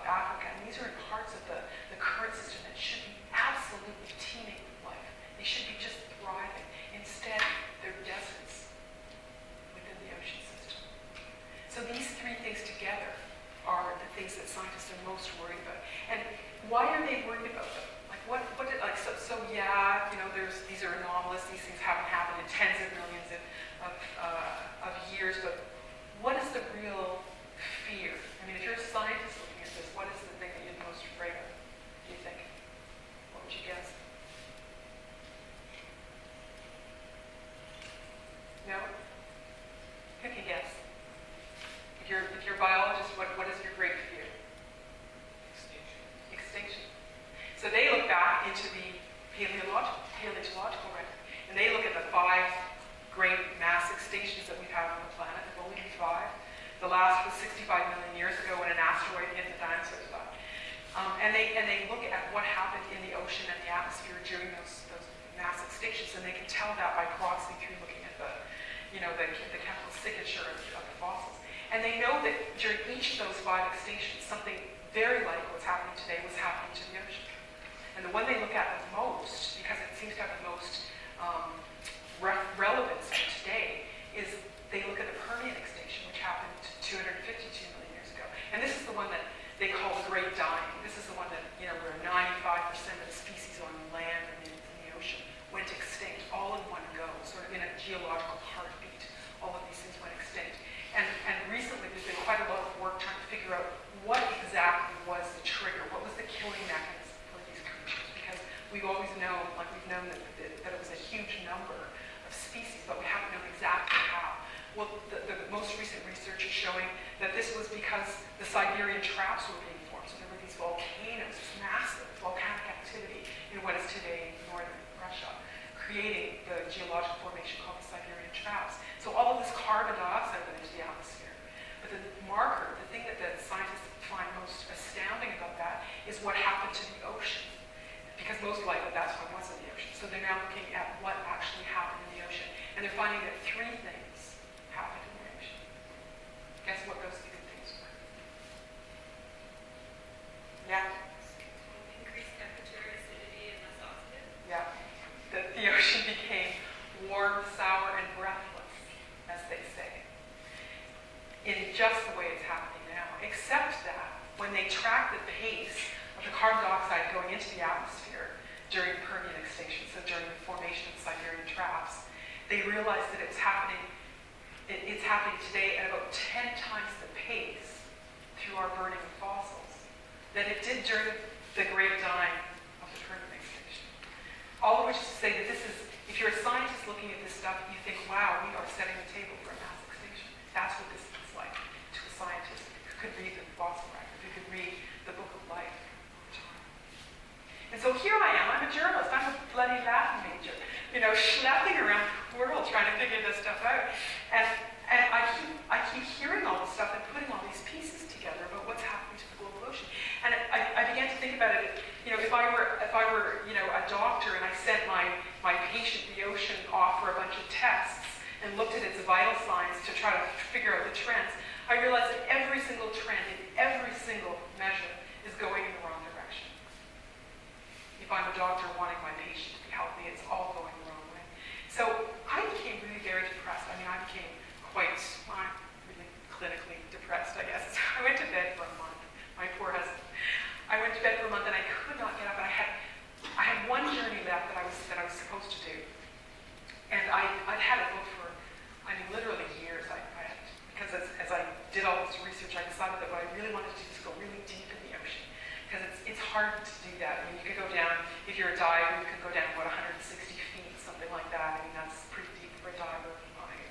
Africa. And these are in parts of the current system that should be absolutely teeming with life. They should be just thriving. Instead, they're deserts within the ocean system. So these 3 things together are the things that scientists are most worried about. And why are they worried about them? These are anomalous. These things haven't happened in tens of millions of years. But what is the real fear? I mean, if you're a scientist looking at this, what is the thing that you're most afraid of? Do you think? What would you guess? No? Who can guess? If you're a biologist, what is your great fear? Extinction. So they look back into the paleontological record, and they look at the 5 great mass extinctions that we've had on the planet. There've only been 5. The last was 65 million years ago when an asteroid hit the dinosaurs died. And they look at what happened in the ocean and the atmosphere during those mass extinctions, and they can tell that by proxy through looking at the chemical signature of the fossils. And they know that during each of those 5 extinctions, something very like what's happening today was happening to the ocean. And the one they look at the most, because it seems to have the most relevance today, is they look at the Permian extinction, which happened 252 million years ago. And this is the one that they call the Great Dying. This is the one that, where 95% of the species on land and in the ocean went extinct all in one go, sort of in a geological heartbeat. All of these things went extinct. And recently there's been quite a lot of work trying to figure out what exactly was the trigger, what was the killing mechanism for these creatures, because we've always known, we've known that it was a huge number of species, but we haven't known exactly how. Well, the most recent research is showing because the Siberian traps were being formed. So there were these volcanoes, massive volcanic activity in what is today northern Russia, creating the geological formation called the Siberian traps. So all of this carbon dioxide went into the atmosphere. But the marker, the thing that the scientists find most astounding about that is what happened to the ocean. Because most likely that's what was in the ocean. So they're now looking at what actually happened in the ocean. And they're finding that 3 things happened in the ocean. Guess what those 3 things were? Yeah?
Increased temperature, acidity, and less oxygen.
Yeah. The ocean became warm, sour, and breathless, as they say, in just the way it's happening now. Except that when they track the pace of the carbon dioxide going into the atmosphere during the Permian extinction, so during the formation of the Siberian traps, they realized that it's happening today at about 10 times the pace through our burning of fossils than it did during the great dying of the Permian extinction. All of which is to say that this is, if you're a scientist looking at this stuff, you think, wow, we are setting the table for a mass extinction. That's what this looks like to a scientist who could read the fossil record, who could read the book of life over time. And so here I am, I'm a journalist, I'm a bloody Latin major, schlepping around the world trying to figure this stuff out. And I keep hearing all this stuff and putting all these pieces together about what's happening to the global ocean. And I began to think about it, if I were a doctor and I sent my patient, the ocean, off for a bunch of tests and looked at its vital signs to try to figure out the trends, I realized that every single trend in every single measure is going in the wrong direction. If I'm a doctor wanting my patient to be healthy, it's all going the wrong way. So I became really very depressed. I became quite, really clinically depressed, I guess. So I went to bed for a month. My poor husband. I went to bed for a month and I could not get up. And I had one journey left that I was supposed to do. And I'd had it booked for, literally years. Because as I did all this research, I decided that what I really wanted to do is go really deep in the ocean. Because it's hard to do that. You could go down, if you're a diver, you could go down, 160 feet, something like that. That's pretty deep for a diver.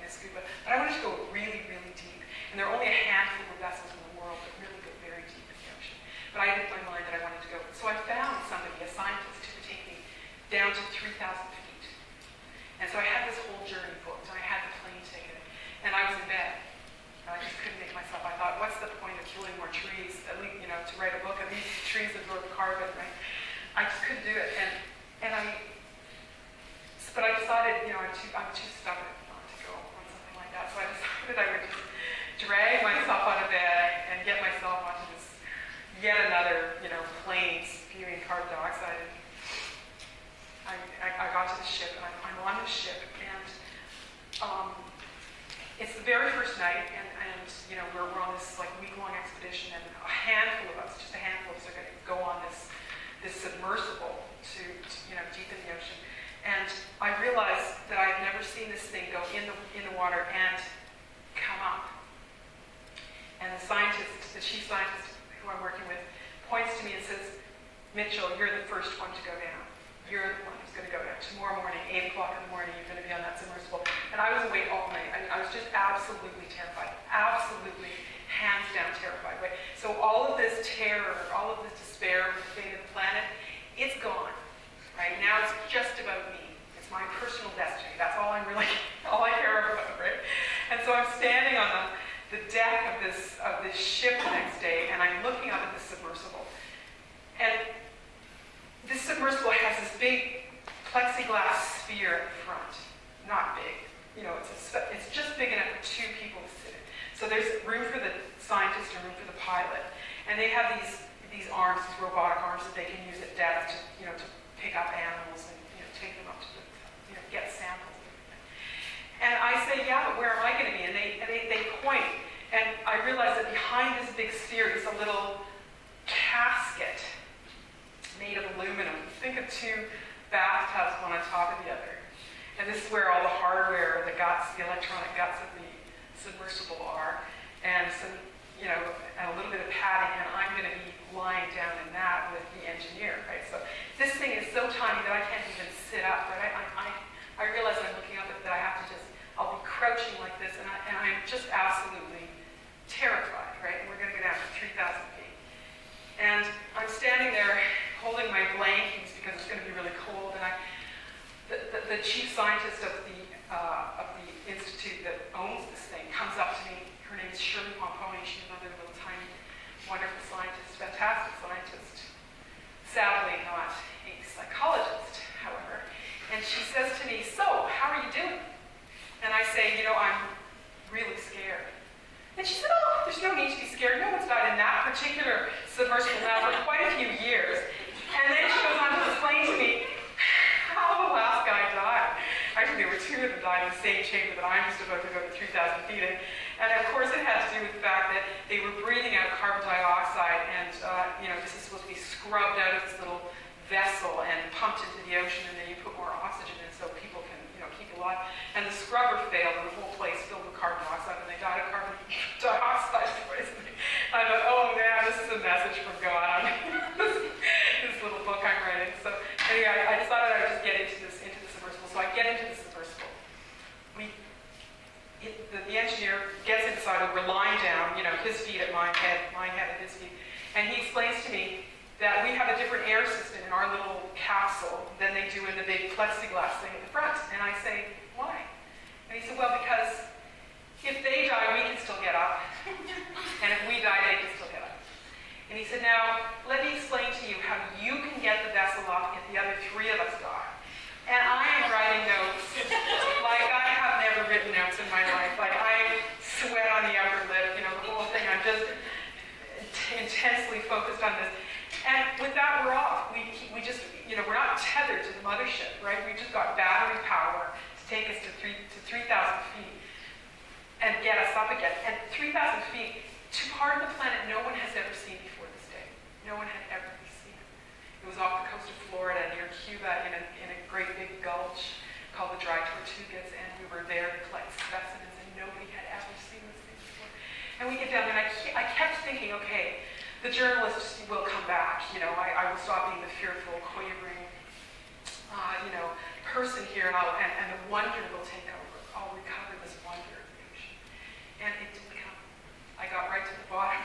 Scuba. But I wanted to go really, really deep. And there are only a handful of vessels in the world that really go very deep in the ocean. But I had in my mind that I wanted to go. So I found somebody, a scientist, who could take me down to 3,000 feet. And so I had this whole journey booked, and I had the plane ticket. And I was in bed. And I just couldn't make myself. I thought, what's the point of killing more trees? At least, to write a book, at least trees absorb carbon, right? I just couldn't do it. But I decided, I'm too stubborn not to go on something like that. So I decided I would just drag myself out of bed and get myself onto this yet another, plane spewing carbon dioxide. And I got to the ship, and I'm on the ship, and it's the very first night, and we're on this week-long expedition, and a handful of us, just a handful of us, are going to go on this submersible to deep in the ocean. And I realized that I had never seen this thing go in the water and come up. And the chief scientist who I'm working with, points to me and says, Mitchell, you're the first one to go down. You're the one who's going to go down. Tomorrow morning, 8 o'clock in the morning, you're going to be on that submersible. And I was awake all night. I was just absolutely terrified. Absolutely, hands down terrified. Right? So all of this terror, all of this despair of the fate of the planet, it's gone. Right? Now it's just about me. It's my personal destiny. That's all I care about, right? And so I'm standing on the deck of this ship the next day, and I'm looking up at this submersible. And this submersible has this big plexiglass sphere at the front. Not big. It's just big enough for 2 people to sit in. So there's room for the scientist and room for the pilot. And they have these arms, these robotic arms that they can use at depth to pick up animals and take them up to get samples and everything. And I say, yeah, but where am I going to be? And they point, and I realize that behind this big sphere is a little casket made of aluminum. Think of 2 bathtubs, one on top of the other. And this is where all the hardware, the electronic guts of the submersible are, and some, and a little bit of padding, and I'm going to be lying down in that with the engineer, right? So this thing is so tiny that I can't even sit up, right? I realize I'm looking up that I have to I'll be crouching like this, and I'm just absolutely terrified, right? And we're going sadly not a psychologist, however. And she says to me, "So, how are you doing?" And I say, "I'm really scared." And she said, "Oh, there's no need to be scared. No one's died in that particular submersible now for quite a few years." And then she goes on to explain to me how the last guy died. Actually, there were two of them died in the same chamber that I'm just about to go to 3,000 feet in. And of course, it had to do with the fact that they were breathing out carbon dioxide, and this is supposed to be scrubbed out of this little vessel and pumped into the ocean, and then you put more oxygen in so people can, keep alive. And the scrubber failed, and the whole place filled with carbon dioxide, and they died of carbon dioxide poisoning. I thought, oh man, this is a message from God. This little book I'm writing. So anyway, I decided I would just get into the submersible. So I get into the submersible. The engineer gets inside, and we're lying down, his feet at my head at his feet, and he explains to me that we have a different air system in our little capsule than they do in the big plexiglass thing at the front. And I say, "Why?" And he said, "Well, because if they die, we can still get up, and if we die, they can still get up." And he said, "Now, let me explain to you how you can get the vessel up if the other three of us die." And I am writing notes like I have never written notes in my life. Like I sweat on the upper lip, the whole thing. I'm just intensely focused on this. And with that, we're off. We just, we're not tethered to the mothership, right? We've just got battery power to take us to 3,000 feet and get us up again. And 3,000 feet to part of the planet no one has ever seen before this day. No one had ever seen it. It was off the coast of Florida near Cuba in a great big gulch called the Dry Tortugas, and we were there to collect specimens, and nobody had ever seen this thing before. And we get down there, and I kept thinking, okay, the journalists will come back. I will stop being the fearful, quavering, person here, and the wonder will take over. I'll recover this wonder of the ocean. And it didn't come. I got right to the bottom.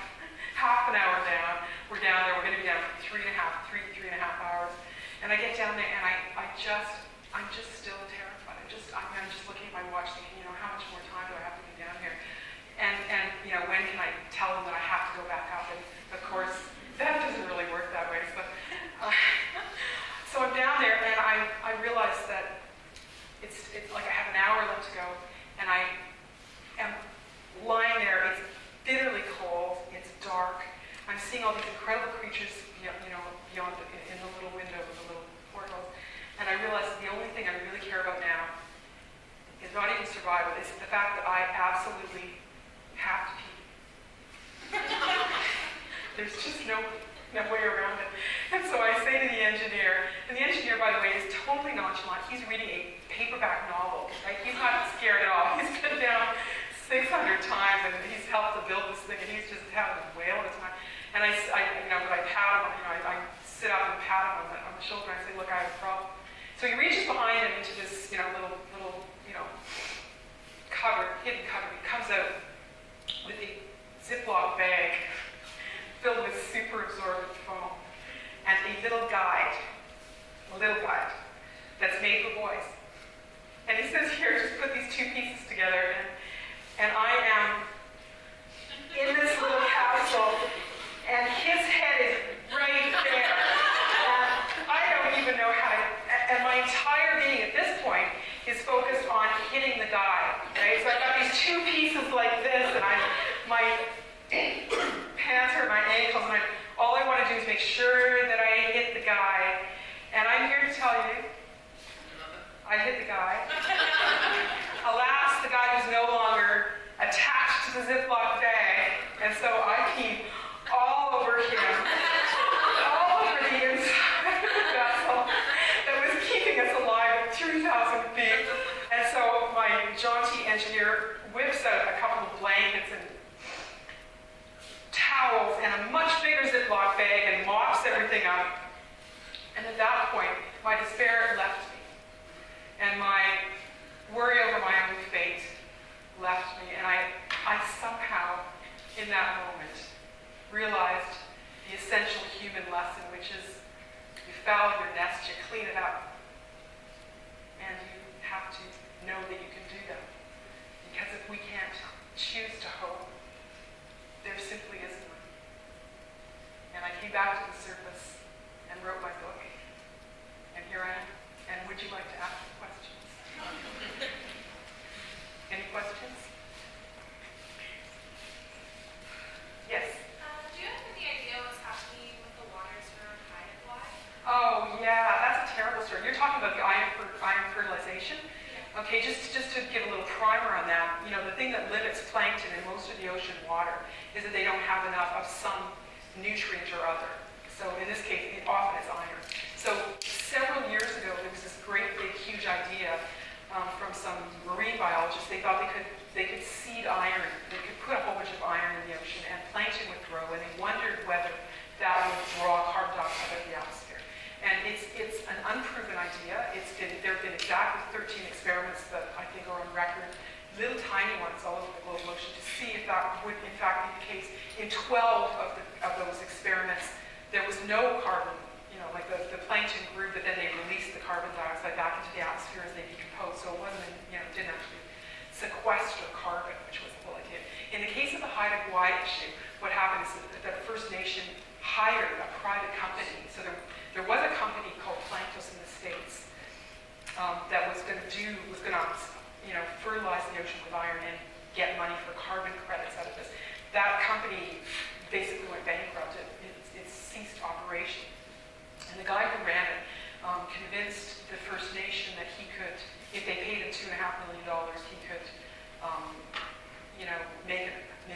Half an hour down. We're down there. We're going to be down for three and a half hours. And I get down there, and I'm just still terrified. I'm just looking at my watch, thinking, how much more time do I have to be down here? And when can I tell them that I have to go back up? And of course, that doesn't really work that way. So I'm down there, and I realize that it's like I have an hour left to go, and I am lying there. It's bitterly cold. It's dark. I'm seeing all these incredible creatures, beyond in the little window with the little portholes, and I realize that the only thing I really care about now is not even survival. It's the fact that I absolutely have to pee. There's just no way around it. And so I say to the engineer, and the engineer, by the way, is totally nonchalant. He's reading a paperback novel, right? He's not scared at all. He's been down 600 times, and he's helped to build this thing, and he's just having a whale of a time. And I pat him, I sit up and pat him on the shoulder, and I say, "Look, I have a problem." So he reaches behind him into this, little hidden cupboard. He comes out with a Ziploc bag filled with super absorbent foam and a little guide that's made for boys. And he says, "Here, just put these two pieces together." And I am in this little capsule, and his head is right there. And I don't even know how to, and my entire being at this point is focused on hitting the guide, right? So I've got these two pieces like this, and my pants hurt my ankles, and all I want to do is make sure that I hit the guide. And I'm here to tell you, I hit the guide. Alas, the guide was no longer attached to the Ziploc bag, and so I peed all over him, all over the inside of the vessel that was keeping us alive at 3,000 feet. And so my jaunty engineer whips out a couple of blankets and towels and a much bigger Ziploc bag and mops everything up. And at that point, my despair left me. And my worry over my own fate left me. And I somehow, in that moment, realized the essential human lesson, which is you foul your nest, you clean it up. And you have to know that you can do that. Because if we can't choose to hope, there simply isn't one. And I came back to the surface and wrote my Okay, just to give a little primer on that, you know, the thing that limits plankton in most of the ocean water is that they don't have enough of some nutrient or other. So in this case, it often is iron. So several years ago, there was this great big huge idea from some marine biologists. They thought they could seed iron. They could put a whole bunch of iron in the ocean and plankton would grow, and they wondered whether that would draw carbon dioxide out of the atmosphere. And it's an unproven idea. There have been exactly 13 experiments that I think are on record, little tiny ones all over the global ocean, to see if that would in fact be the case. In 12 of those experiments, there was no carbon. You know, like the plankton grew, but then they released the carbon dioxide back into the atmosphere as they decomposed. So it wasn't, you know, it didn't actually sequester carbon, which was the whole idea. In the case of the Haida-Gwaii issue, what happened is that the First Nation hired a private company. So there was a company called Planktos in the States that was going to you know, fertilize the ocean with iron and get money for carbon credits out of this. That company basically went bankrupt. It ceased operation. And the guy who ran it convinced the First Nation that he could, if they paid him $2.5 million, he could, you know, make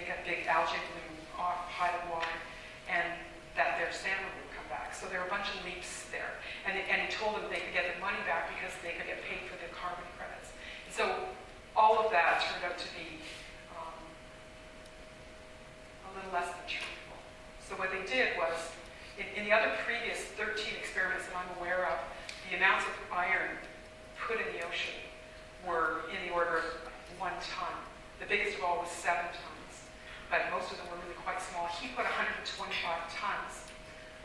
a big algae bloom off Haida-Gwaii, and that their salmon would come back. So there were a bunch of leaps there. And he told them they could get their money back because they could get paid for the carbon credits. And so all of that turned out to be a little less than truthful. So what they did was, in the other previous 13 experiments that I'm aware of, the amounts of iron put in the ocean were in the order of 1 ton. The biggest of all was 7 tons, but most of them were really quite small. He put 125 tons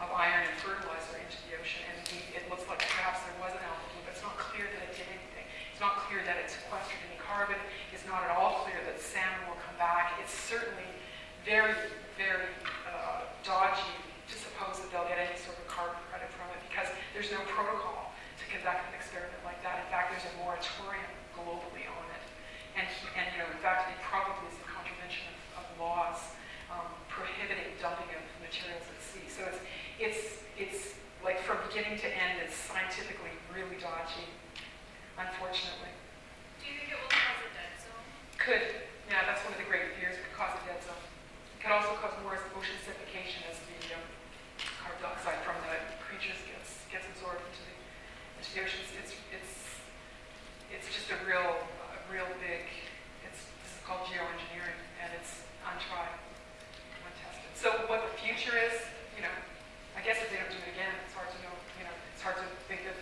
of iron and fertilizer into the ocean, and it looks like perhaps there was an algal bloom, but it's not clear that it did anything. It's not clear that it sequestered any carbon. It's not at all clear that salmon will come back. It's certainly very, very dodgy to suppose that they'll get any sort of carbon credit from it, because there's no protocol to conduct an experiment like that. In fact, there's a moratorium globally on it. And you know, in fact, it probably is in contravention of laws prohibiting dumping of materials at sea. So it's like from beginning to end, it's scientifically really dodgy, unfortunately.
Do you think it will cause a dead zone?
Could. Yeah, that's one of the great fears. It could cause a dead zone. It could also cause more ocean acidification as the carbon dioxide from the creatures gets absorbed into the oceans. It's just a real big. This is called geoengineering, and it's untried, untested. So what the future is, you know, I guess if they don't do it again, it's hard to know. You know, it's hard to think that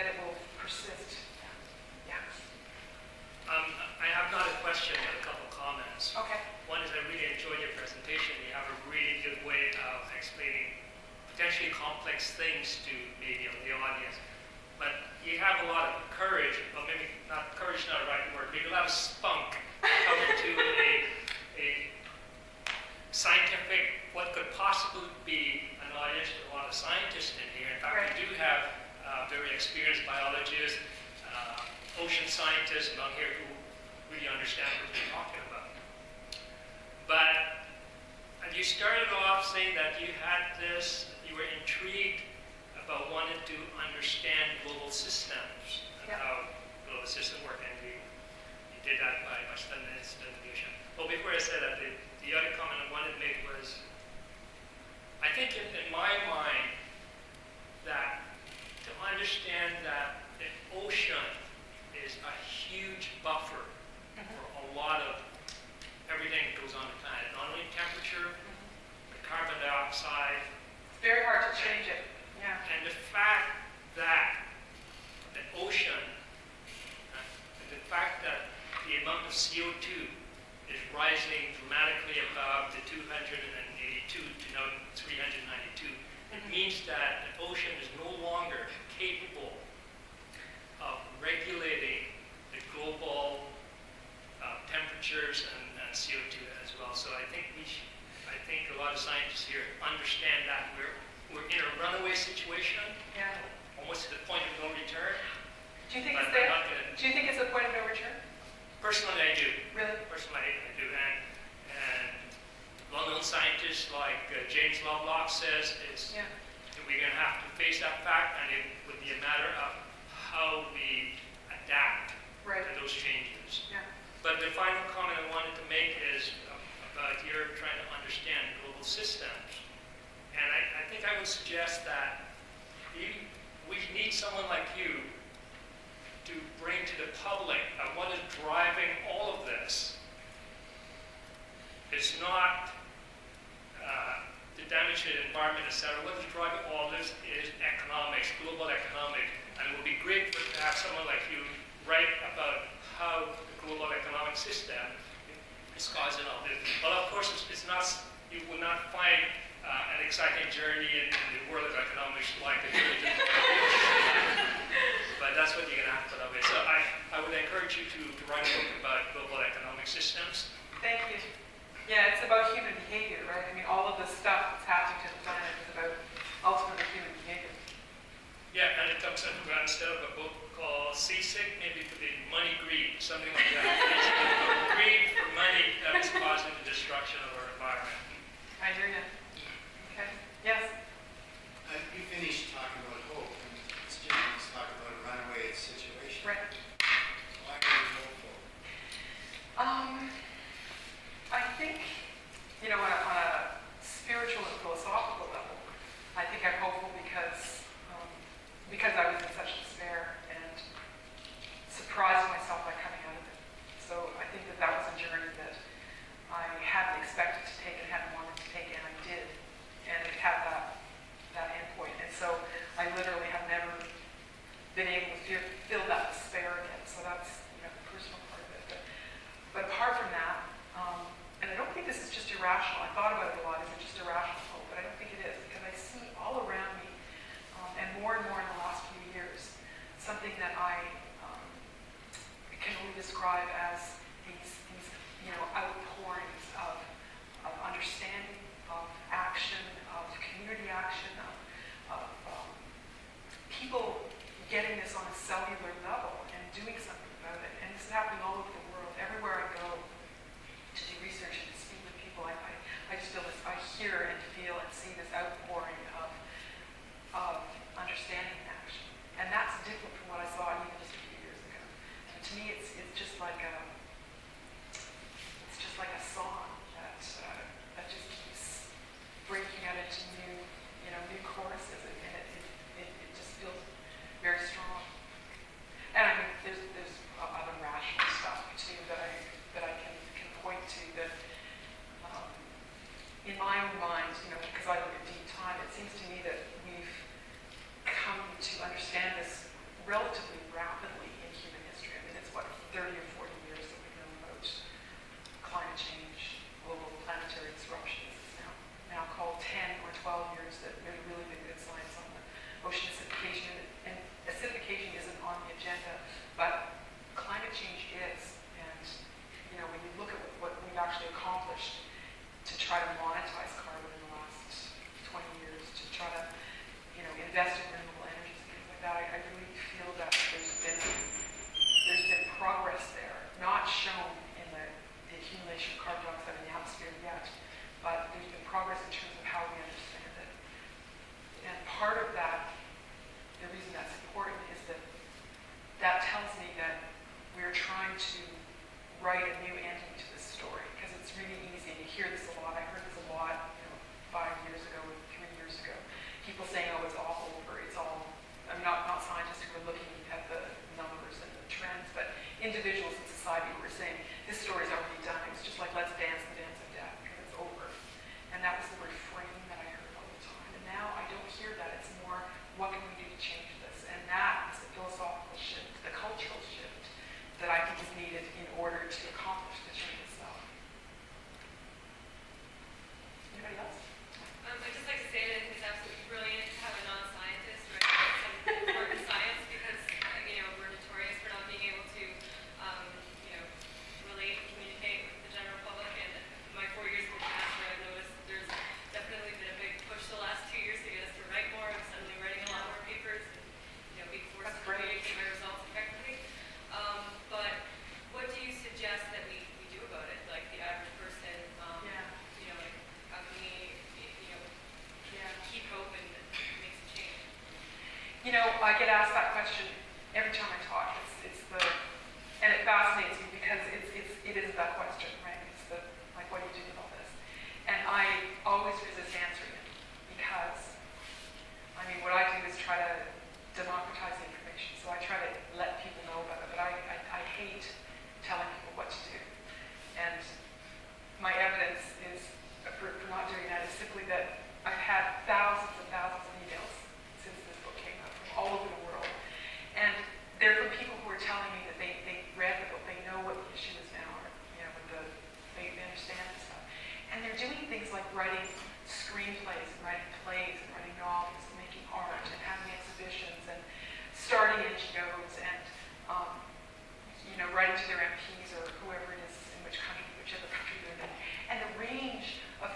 it will persist. Yeah.
I have not a question, but a couple comments.
Okay.
One is I really enjoyed your presentation. You have a really good way of explaining potentially complex things to maybe the audience. But you have a lot of courage, well maybe not courage, not the right word, but you have a lot of spunk coming to a scientific, what could possibly be an audience with a lot of scientists in here. In fact,
Right.
we do have very experienced biologists, ocean scientists among here who really understand what we're talking about. But you started off saying that you had this, you were intrigued about wanting to understand global systems and
Yeah.
how global systems work, and you did that by studying the ocean. Well, before I said that, the other comment I wanted to make was, I think in my mind, that to understand that the ocean is a huge buffer for a lot of everything that goes on the planet, not only temperature, but carbon dioxide.
It's very hard to change it. Yeah.
And the fact that the ocean, the fact that the amount of CO2 is rising dramatically above the 282 to now 392, it means that the ocean is no longer capable of regulating the global temperatures and CO2 as well. So I think a lot of scientists here understand that we're in a runaway situation,
Yeah.
almost to the point of no return.
Do you think
But
it's there?
I'm not gonna-
Do you think it's a point of no return?
Personally, I do.
Really?
Personally, I do. And well-known scientists like James Lovelock says is
Yeah.
that we're going to have to face that fact, and it would be a matter of how we adapt
Right.
to those changes.
Yeah.
But the final comment I wanted to make is about your trying to understand global systems. And I think I would suggest that we need someone like you to bring to the public what is driving all of this. It's not the damage to the environment, etc. What is driving all this is economics, global economics. And it would be great to have someone like you write about how the global economic system is causing all this. Well, of course, it's not. You will not find an exciting journey in the world of economics like a journey. But that's what you're going to have to put up with. So I would encourage you to write a book about global economic systems.
Thank you. Yeah, it's about human behavior, right? I mean, all of the stuff that's happening to the planet is about ultimately human behavior.
Yeah, and it comes in instead of a book called Seasick, maybe it could be Money Greed, something like that. It's greed for money that is causing the destruction of our environment.
I hear you. Okay. Yes?
You finished talking about hope, and this gentleman's talking about a runaway situation.
Right.
Why are you hopeful?
I think, on a spiritual and philosophical level, I think I'm hopeful because I was in such despair and surprised myself by coming out of it. So I think that was a journey that I hadn't expected to take and hadn't wanted to take, and I did. And it had that endpoint. And so I literally have never been able to feel that despair again. So that's the personal part of it. But apart from that, and I don't think this is just irrational. I thought about it a lot. Is it just irrational hope? But I don't think it is, because I see all around me, and more in the last few years, something that I can only describe as these outpourings of understanding, of action, of community action, of people getting this on a cellular level and doing something about it. And this is happening all over the world. Everywhere I go to do research and to speak with people, I just feel this, I hear and feel and see this outpouring of understanding and action. And that's different from what I saw even just a few years ago. And to me, it's just like a song that just keeps breaking out into new choruses, and it just feels very strong. And I mean, there's other rational stuff too that I can point to that in my own mind, because I look at deep time, it seems to me that we've come to understand this relatively rapidly in human history. I mean, it's 30 or 40 years that we've known about climate change, global planetary disruptions. It's now called 10 or 12 years that there's really been good science on the ocean acidification. And acidification isn't on the agenda, but climate change is. And, when you look at what we've actually accomplished to try to monetize carbon in the last 20 years, to try to, invest in renewable energies and things like that, I really feel that there's been progress there, not shown in the accumulation of carbon dioxide in the atmosphere yet, but there's been progress in terms of how we understand it. And part of that, the reason that's important is that tells me that we're trying to write a new ending to this story, because it's really easy, and you hear this a lot. I heard this a lot 5 years ago or 3 years ago. People saying, oh, it's all over, it's all, I'm not scientists who are looking at the numbers and the trends, but individuals in society who are saying, this story's already done. It was just like, let's dance you're doing things like writing screenplays and writing plays and writing novels and making art and having exhibitions and starting NGOs and writing to their MPs or whoever it is in whichever country they're in. And the range of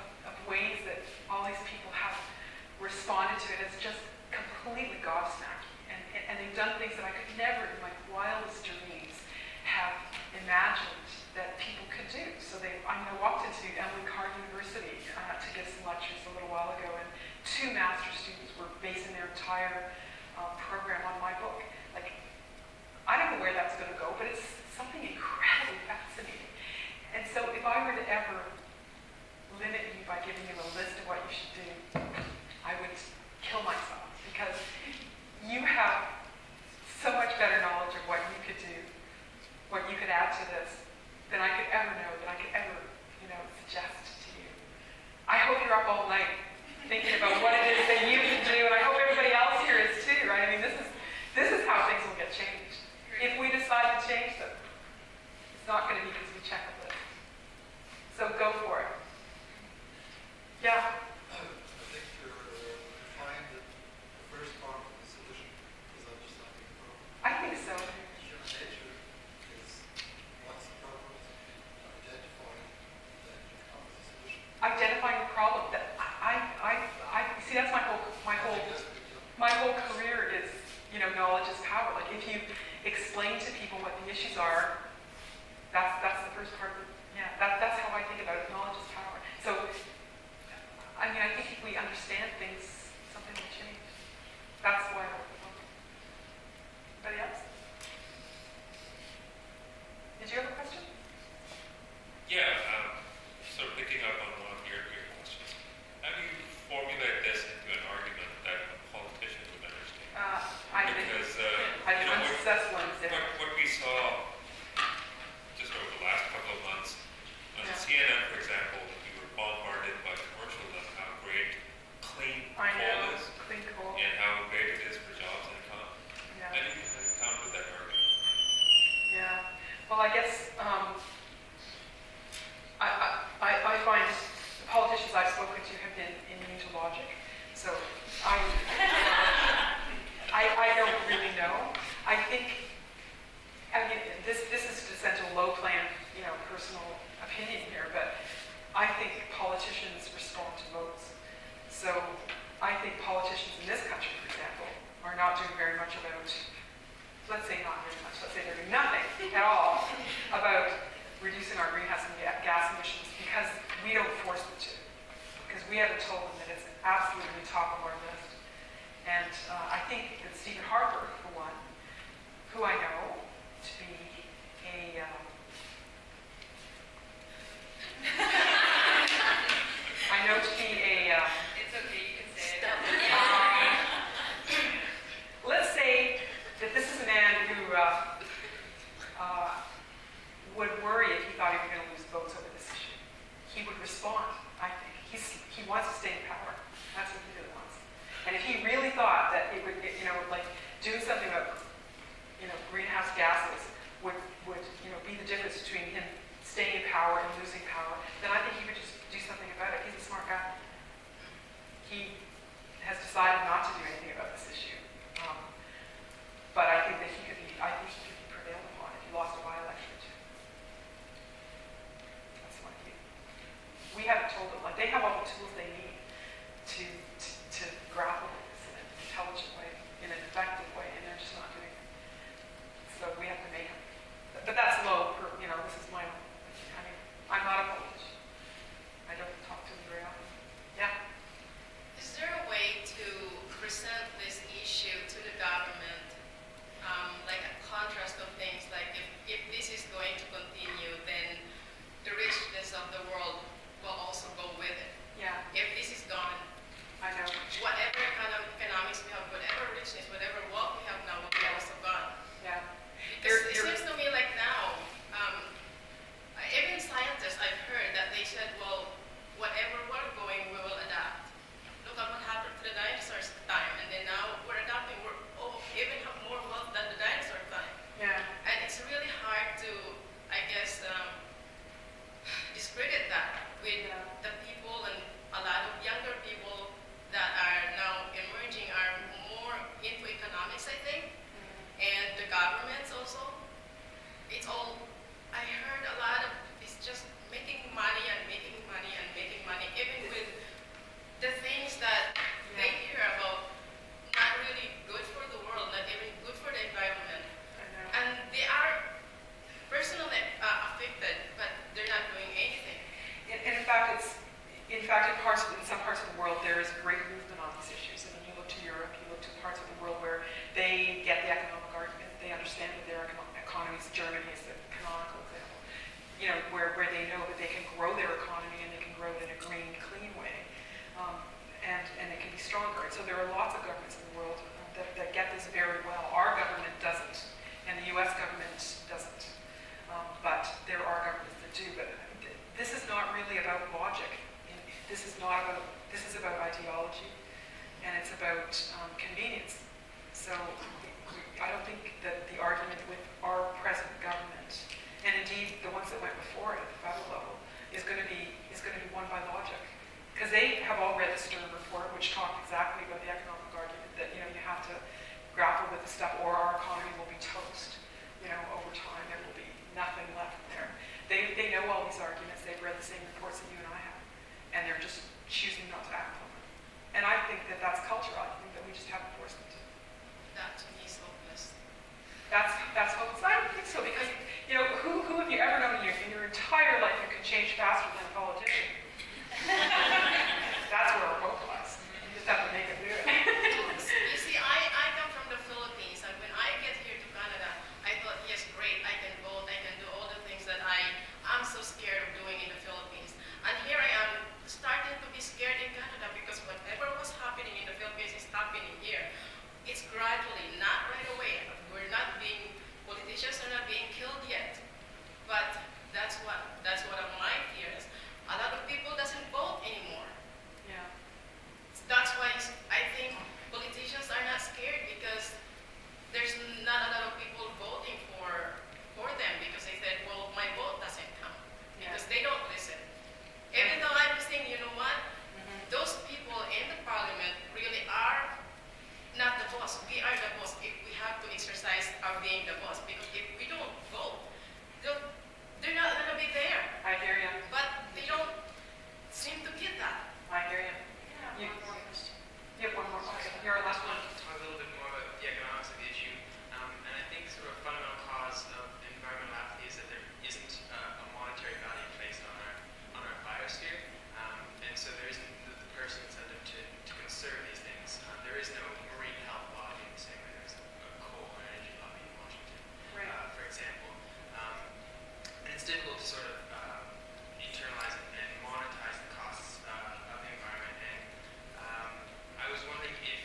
ways that all these people have responded to it is just completely gobsmacking. And they've done things that I could never, in my wildest dreams, have imagined that people could do. So I walked into Emily Carr University to give some lectures a little while ago, and 2 master's students were basing their entire program on my book. Like, I don't know where that's going to go, but it's something incredibly fascinating. And so if I were to ever limit you by giving you a list of what you should do, I would kill myself, because you have so much better knowledge of what you could do, what you could add to this, than I could ever know, than I could ever, suggest to you. I hope you're up all night thinking about what it is that you can do, and I hope everybody else here is too, right? I mean, this is how things will get changed. If we decide to change them, it's not going to be because we check a list. So go for it. Yeah?
I think you're implying that the first part of the solution is understanding the problem.
I think so.
Human nature is what's the problem, identifying, then you come with a solution.
Identifying the problem. That I see. That's my whole career is, knowledge is power. Like, if you explain to people what the issues are, that's the first part of it. Yeah, that's how I think about it. Knowledge is power. So, I think if we understand things, something will change. That's why I work with them. Anybody else? Did you have a question?
Yeah, sort of picking up on one of your questions. How do you formulate this into an argument that a politician would understand?
Because
you know,
unsuccessful in different.
what we saw just over the last couple of months on CNN, for example, we were bombarded by commercials on how great clean coal is
Clean coal.
and how great it is for jobs and economy.
Yeah.
How do you counter that argument?
Yeah. Well, I guess I find the politicians I've spoken to have been immune to logic. So I don't really know. I think, this is to send a low plan, personal opinion here, but I think politicians respond to votes. So I think politicians in this country, for example, are not doing very much about, let's say not very much, let's say they're doing nothing at all about reducing our greenhouse gas emissions, because we don't force them to. Because we haven't told them that it's absolutely top of our list. And I think that Stephen Harper, for one, who I know to be a
It's okay, you can say it.
let's say that this is a man who would worry if he thought he was going to lose votes over this issue. He would respond, I think. He wants to stay in power. That's what he really wants. And if he really thought that it would, doing something about, greenhouse gases would be the difference between him staying in power and losing power, then I think he would just do something about it. He's a smart guy. He has decided not to do anything about this issue. But I think that he could be prevailed upon if he lost a by-election or two. That's my view. We haven't told them, they have all the tools they need to grapple with this in an intelligent way, in an effective way, and they're just not doing it. So we have to make them. But that's low, this is my own. I'm not a politician. I don't talk to them very often. Yeah?
Is there a way to present this issue to the government, like a contrast of things, like if this is going to continue, then the richness of the world will also go with it.
Yeah.
If this is gone,
I fact, in some parts of the world, there is a great movement on these issues. I mean, you look to Europe, you look to parts of the world where they get the economic argument. They understand that their economies, Germany is the canonical example, where they know that they can grow their economy and they can grow it in a green, clean way, and it can be stronger. And so there are lots of governments in the world that get this very well. Our government doesn't, and the U.S. government doesn't, but there are governments that do. But this is not really about logic. This is about ideology, and it's about convenience. So I don't think that the argument with our present government, and indeed the ones that went before it at the federal level, is going to be won by logic, because they have all read the Stern report, which talked exactly about the economic argument that you have to grapple with the stuff, or our economy will be toast. Over time there will be nothing left there. They know all these arguments. They've read the same reports that you and I have, and they're just choosing not to act on them. And I think that that's cultural. I think that we just haven't forced them to.
That to me is hopeless.
That's hopeless. I don't think so, because who have you ever known in your entire life who can change faster than a politician? That's where our hope lies. You just have to make them do it.
You see, I come from the Philippines, and when I get here to Canada, I thought, yes, great, I can vote, I can do all the things that I'm so scared of doing in the Philippines. And here I am starting to be scared in Canada, because whatever was happening in the Philippines is happening here. It's gradually, not right away. Politicians are not being killed yet. But that's one of my fears. A lot of people doesn't vote anymore.
Yeah.
That's why I think politicians are not scared, because there's not a lot of people voting for them, because they said, well, my vote doesn't count, because they don't listen. Even though I'm saying, you know what, those people in the parliament really are not the boss. We are the boss if we have to exercise our being the boss, because if we don't vote, they're not going to be there.
I hear you.
But they don't seem to get that.
I hear you. You have one more question. You're our last one.
Talk a little bit more about the economics of the issue, and I think sort of a fundamental cause of environmental apathy is that there isn't a monetary value placed on our biosphere, and so there isn't the personal incentive to conserve these things. There is no marine health lobby in the same way there's a coal or energy lobby in Washington, for example, and it's difficult to sort of internalize and monetize the costs of the environment. And I was wondering if,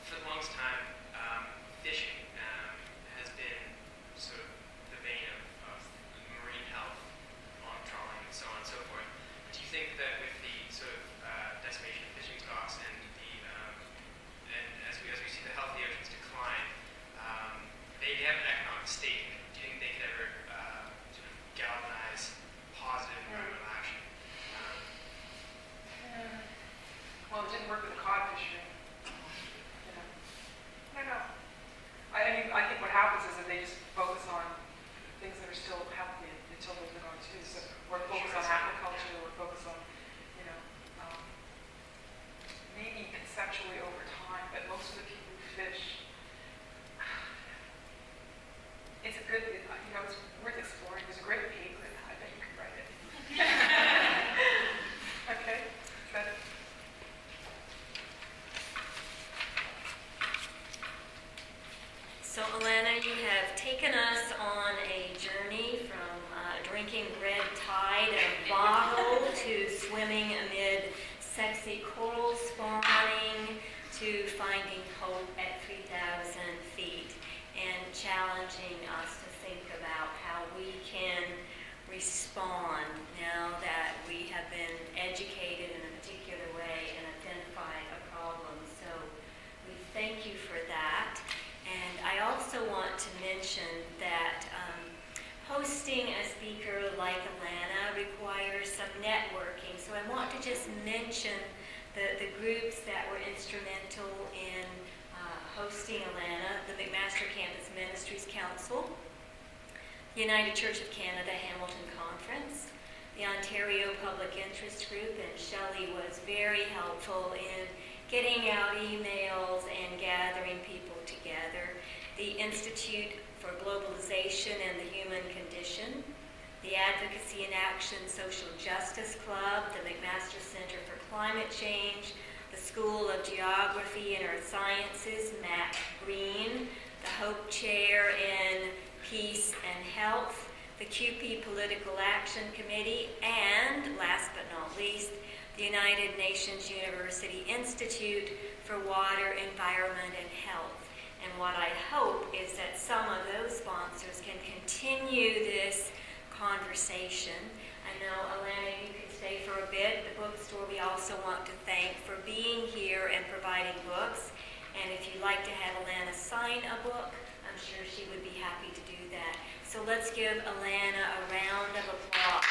for the longest time, fishing has been sort of the bane of marine health, on trawling and so on and so forth. Do you think that with the sort of decimation of fishing stocks and as we see the health of the oceans decline, they have an economic stake. Do you think they could ever sort of galvanize positive environmental action?
Well, it didn't work with the cod fishery. I don't know. I think what happens is that they just focus on things that are still healthy until those are gone too. So we're focused on aquaculture, we're focused on, maybe conceptually over time, but most of the people who fish, it's worth exploring. There's a great paper in that. I bet you could write it. Okay, is that it?
So, Alanna, you have taken us on a journey from drinking red tide and bottle to swimming amid sexy coral spawning to finding hope at 3,000 feet and challenging us to think about how we can respond now that we have been educated in a particular way and identified a problem. So we thank you for that. And I also want to mention that hosting a speaker like Alanna requires some networking. So I want to just mention the groups that were instrumental in hosting Alanna: the McMaster Campus Ministries Council, the United Church of Canada Hamilton Conference, the Ontario Public Interest Group, and Shelley was very helpful in getting out emails and gathering people together, the Institute for Globalization and the Human Condition, the Advocacy and Action Social Justice Club, the McMaster Center for Climate Change, the School of Geography and Earth Sciences, Matt Green, the Hope Chair in Peace and Health, the CUPE Political Action Committee, and, last but not least, the United Nations University Institute for Water, Environment, and Health. And what I hope is that some of those sponsors can continue this conversation. I know, Alanna, you can stay for a bit. The bookstore we also want to thank for being here and providing books. And if you'd like to have Alanna sign a book, I'm sure she would be happy to do that. So let's give Alanna a round of applause.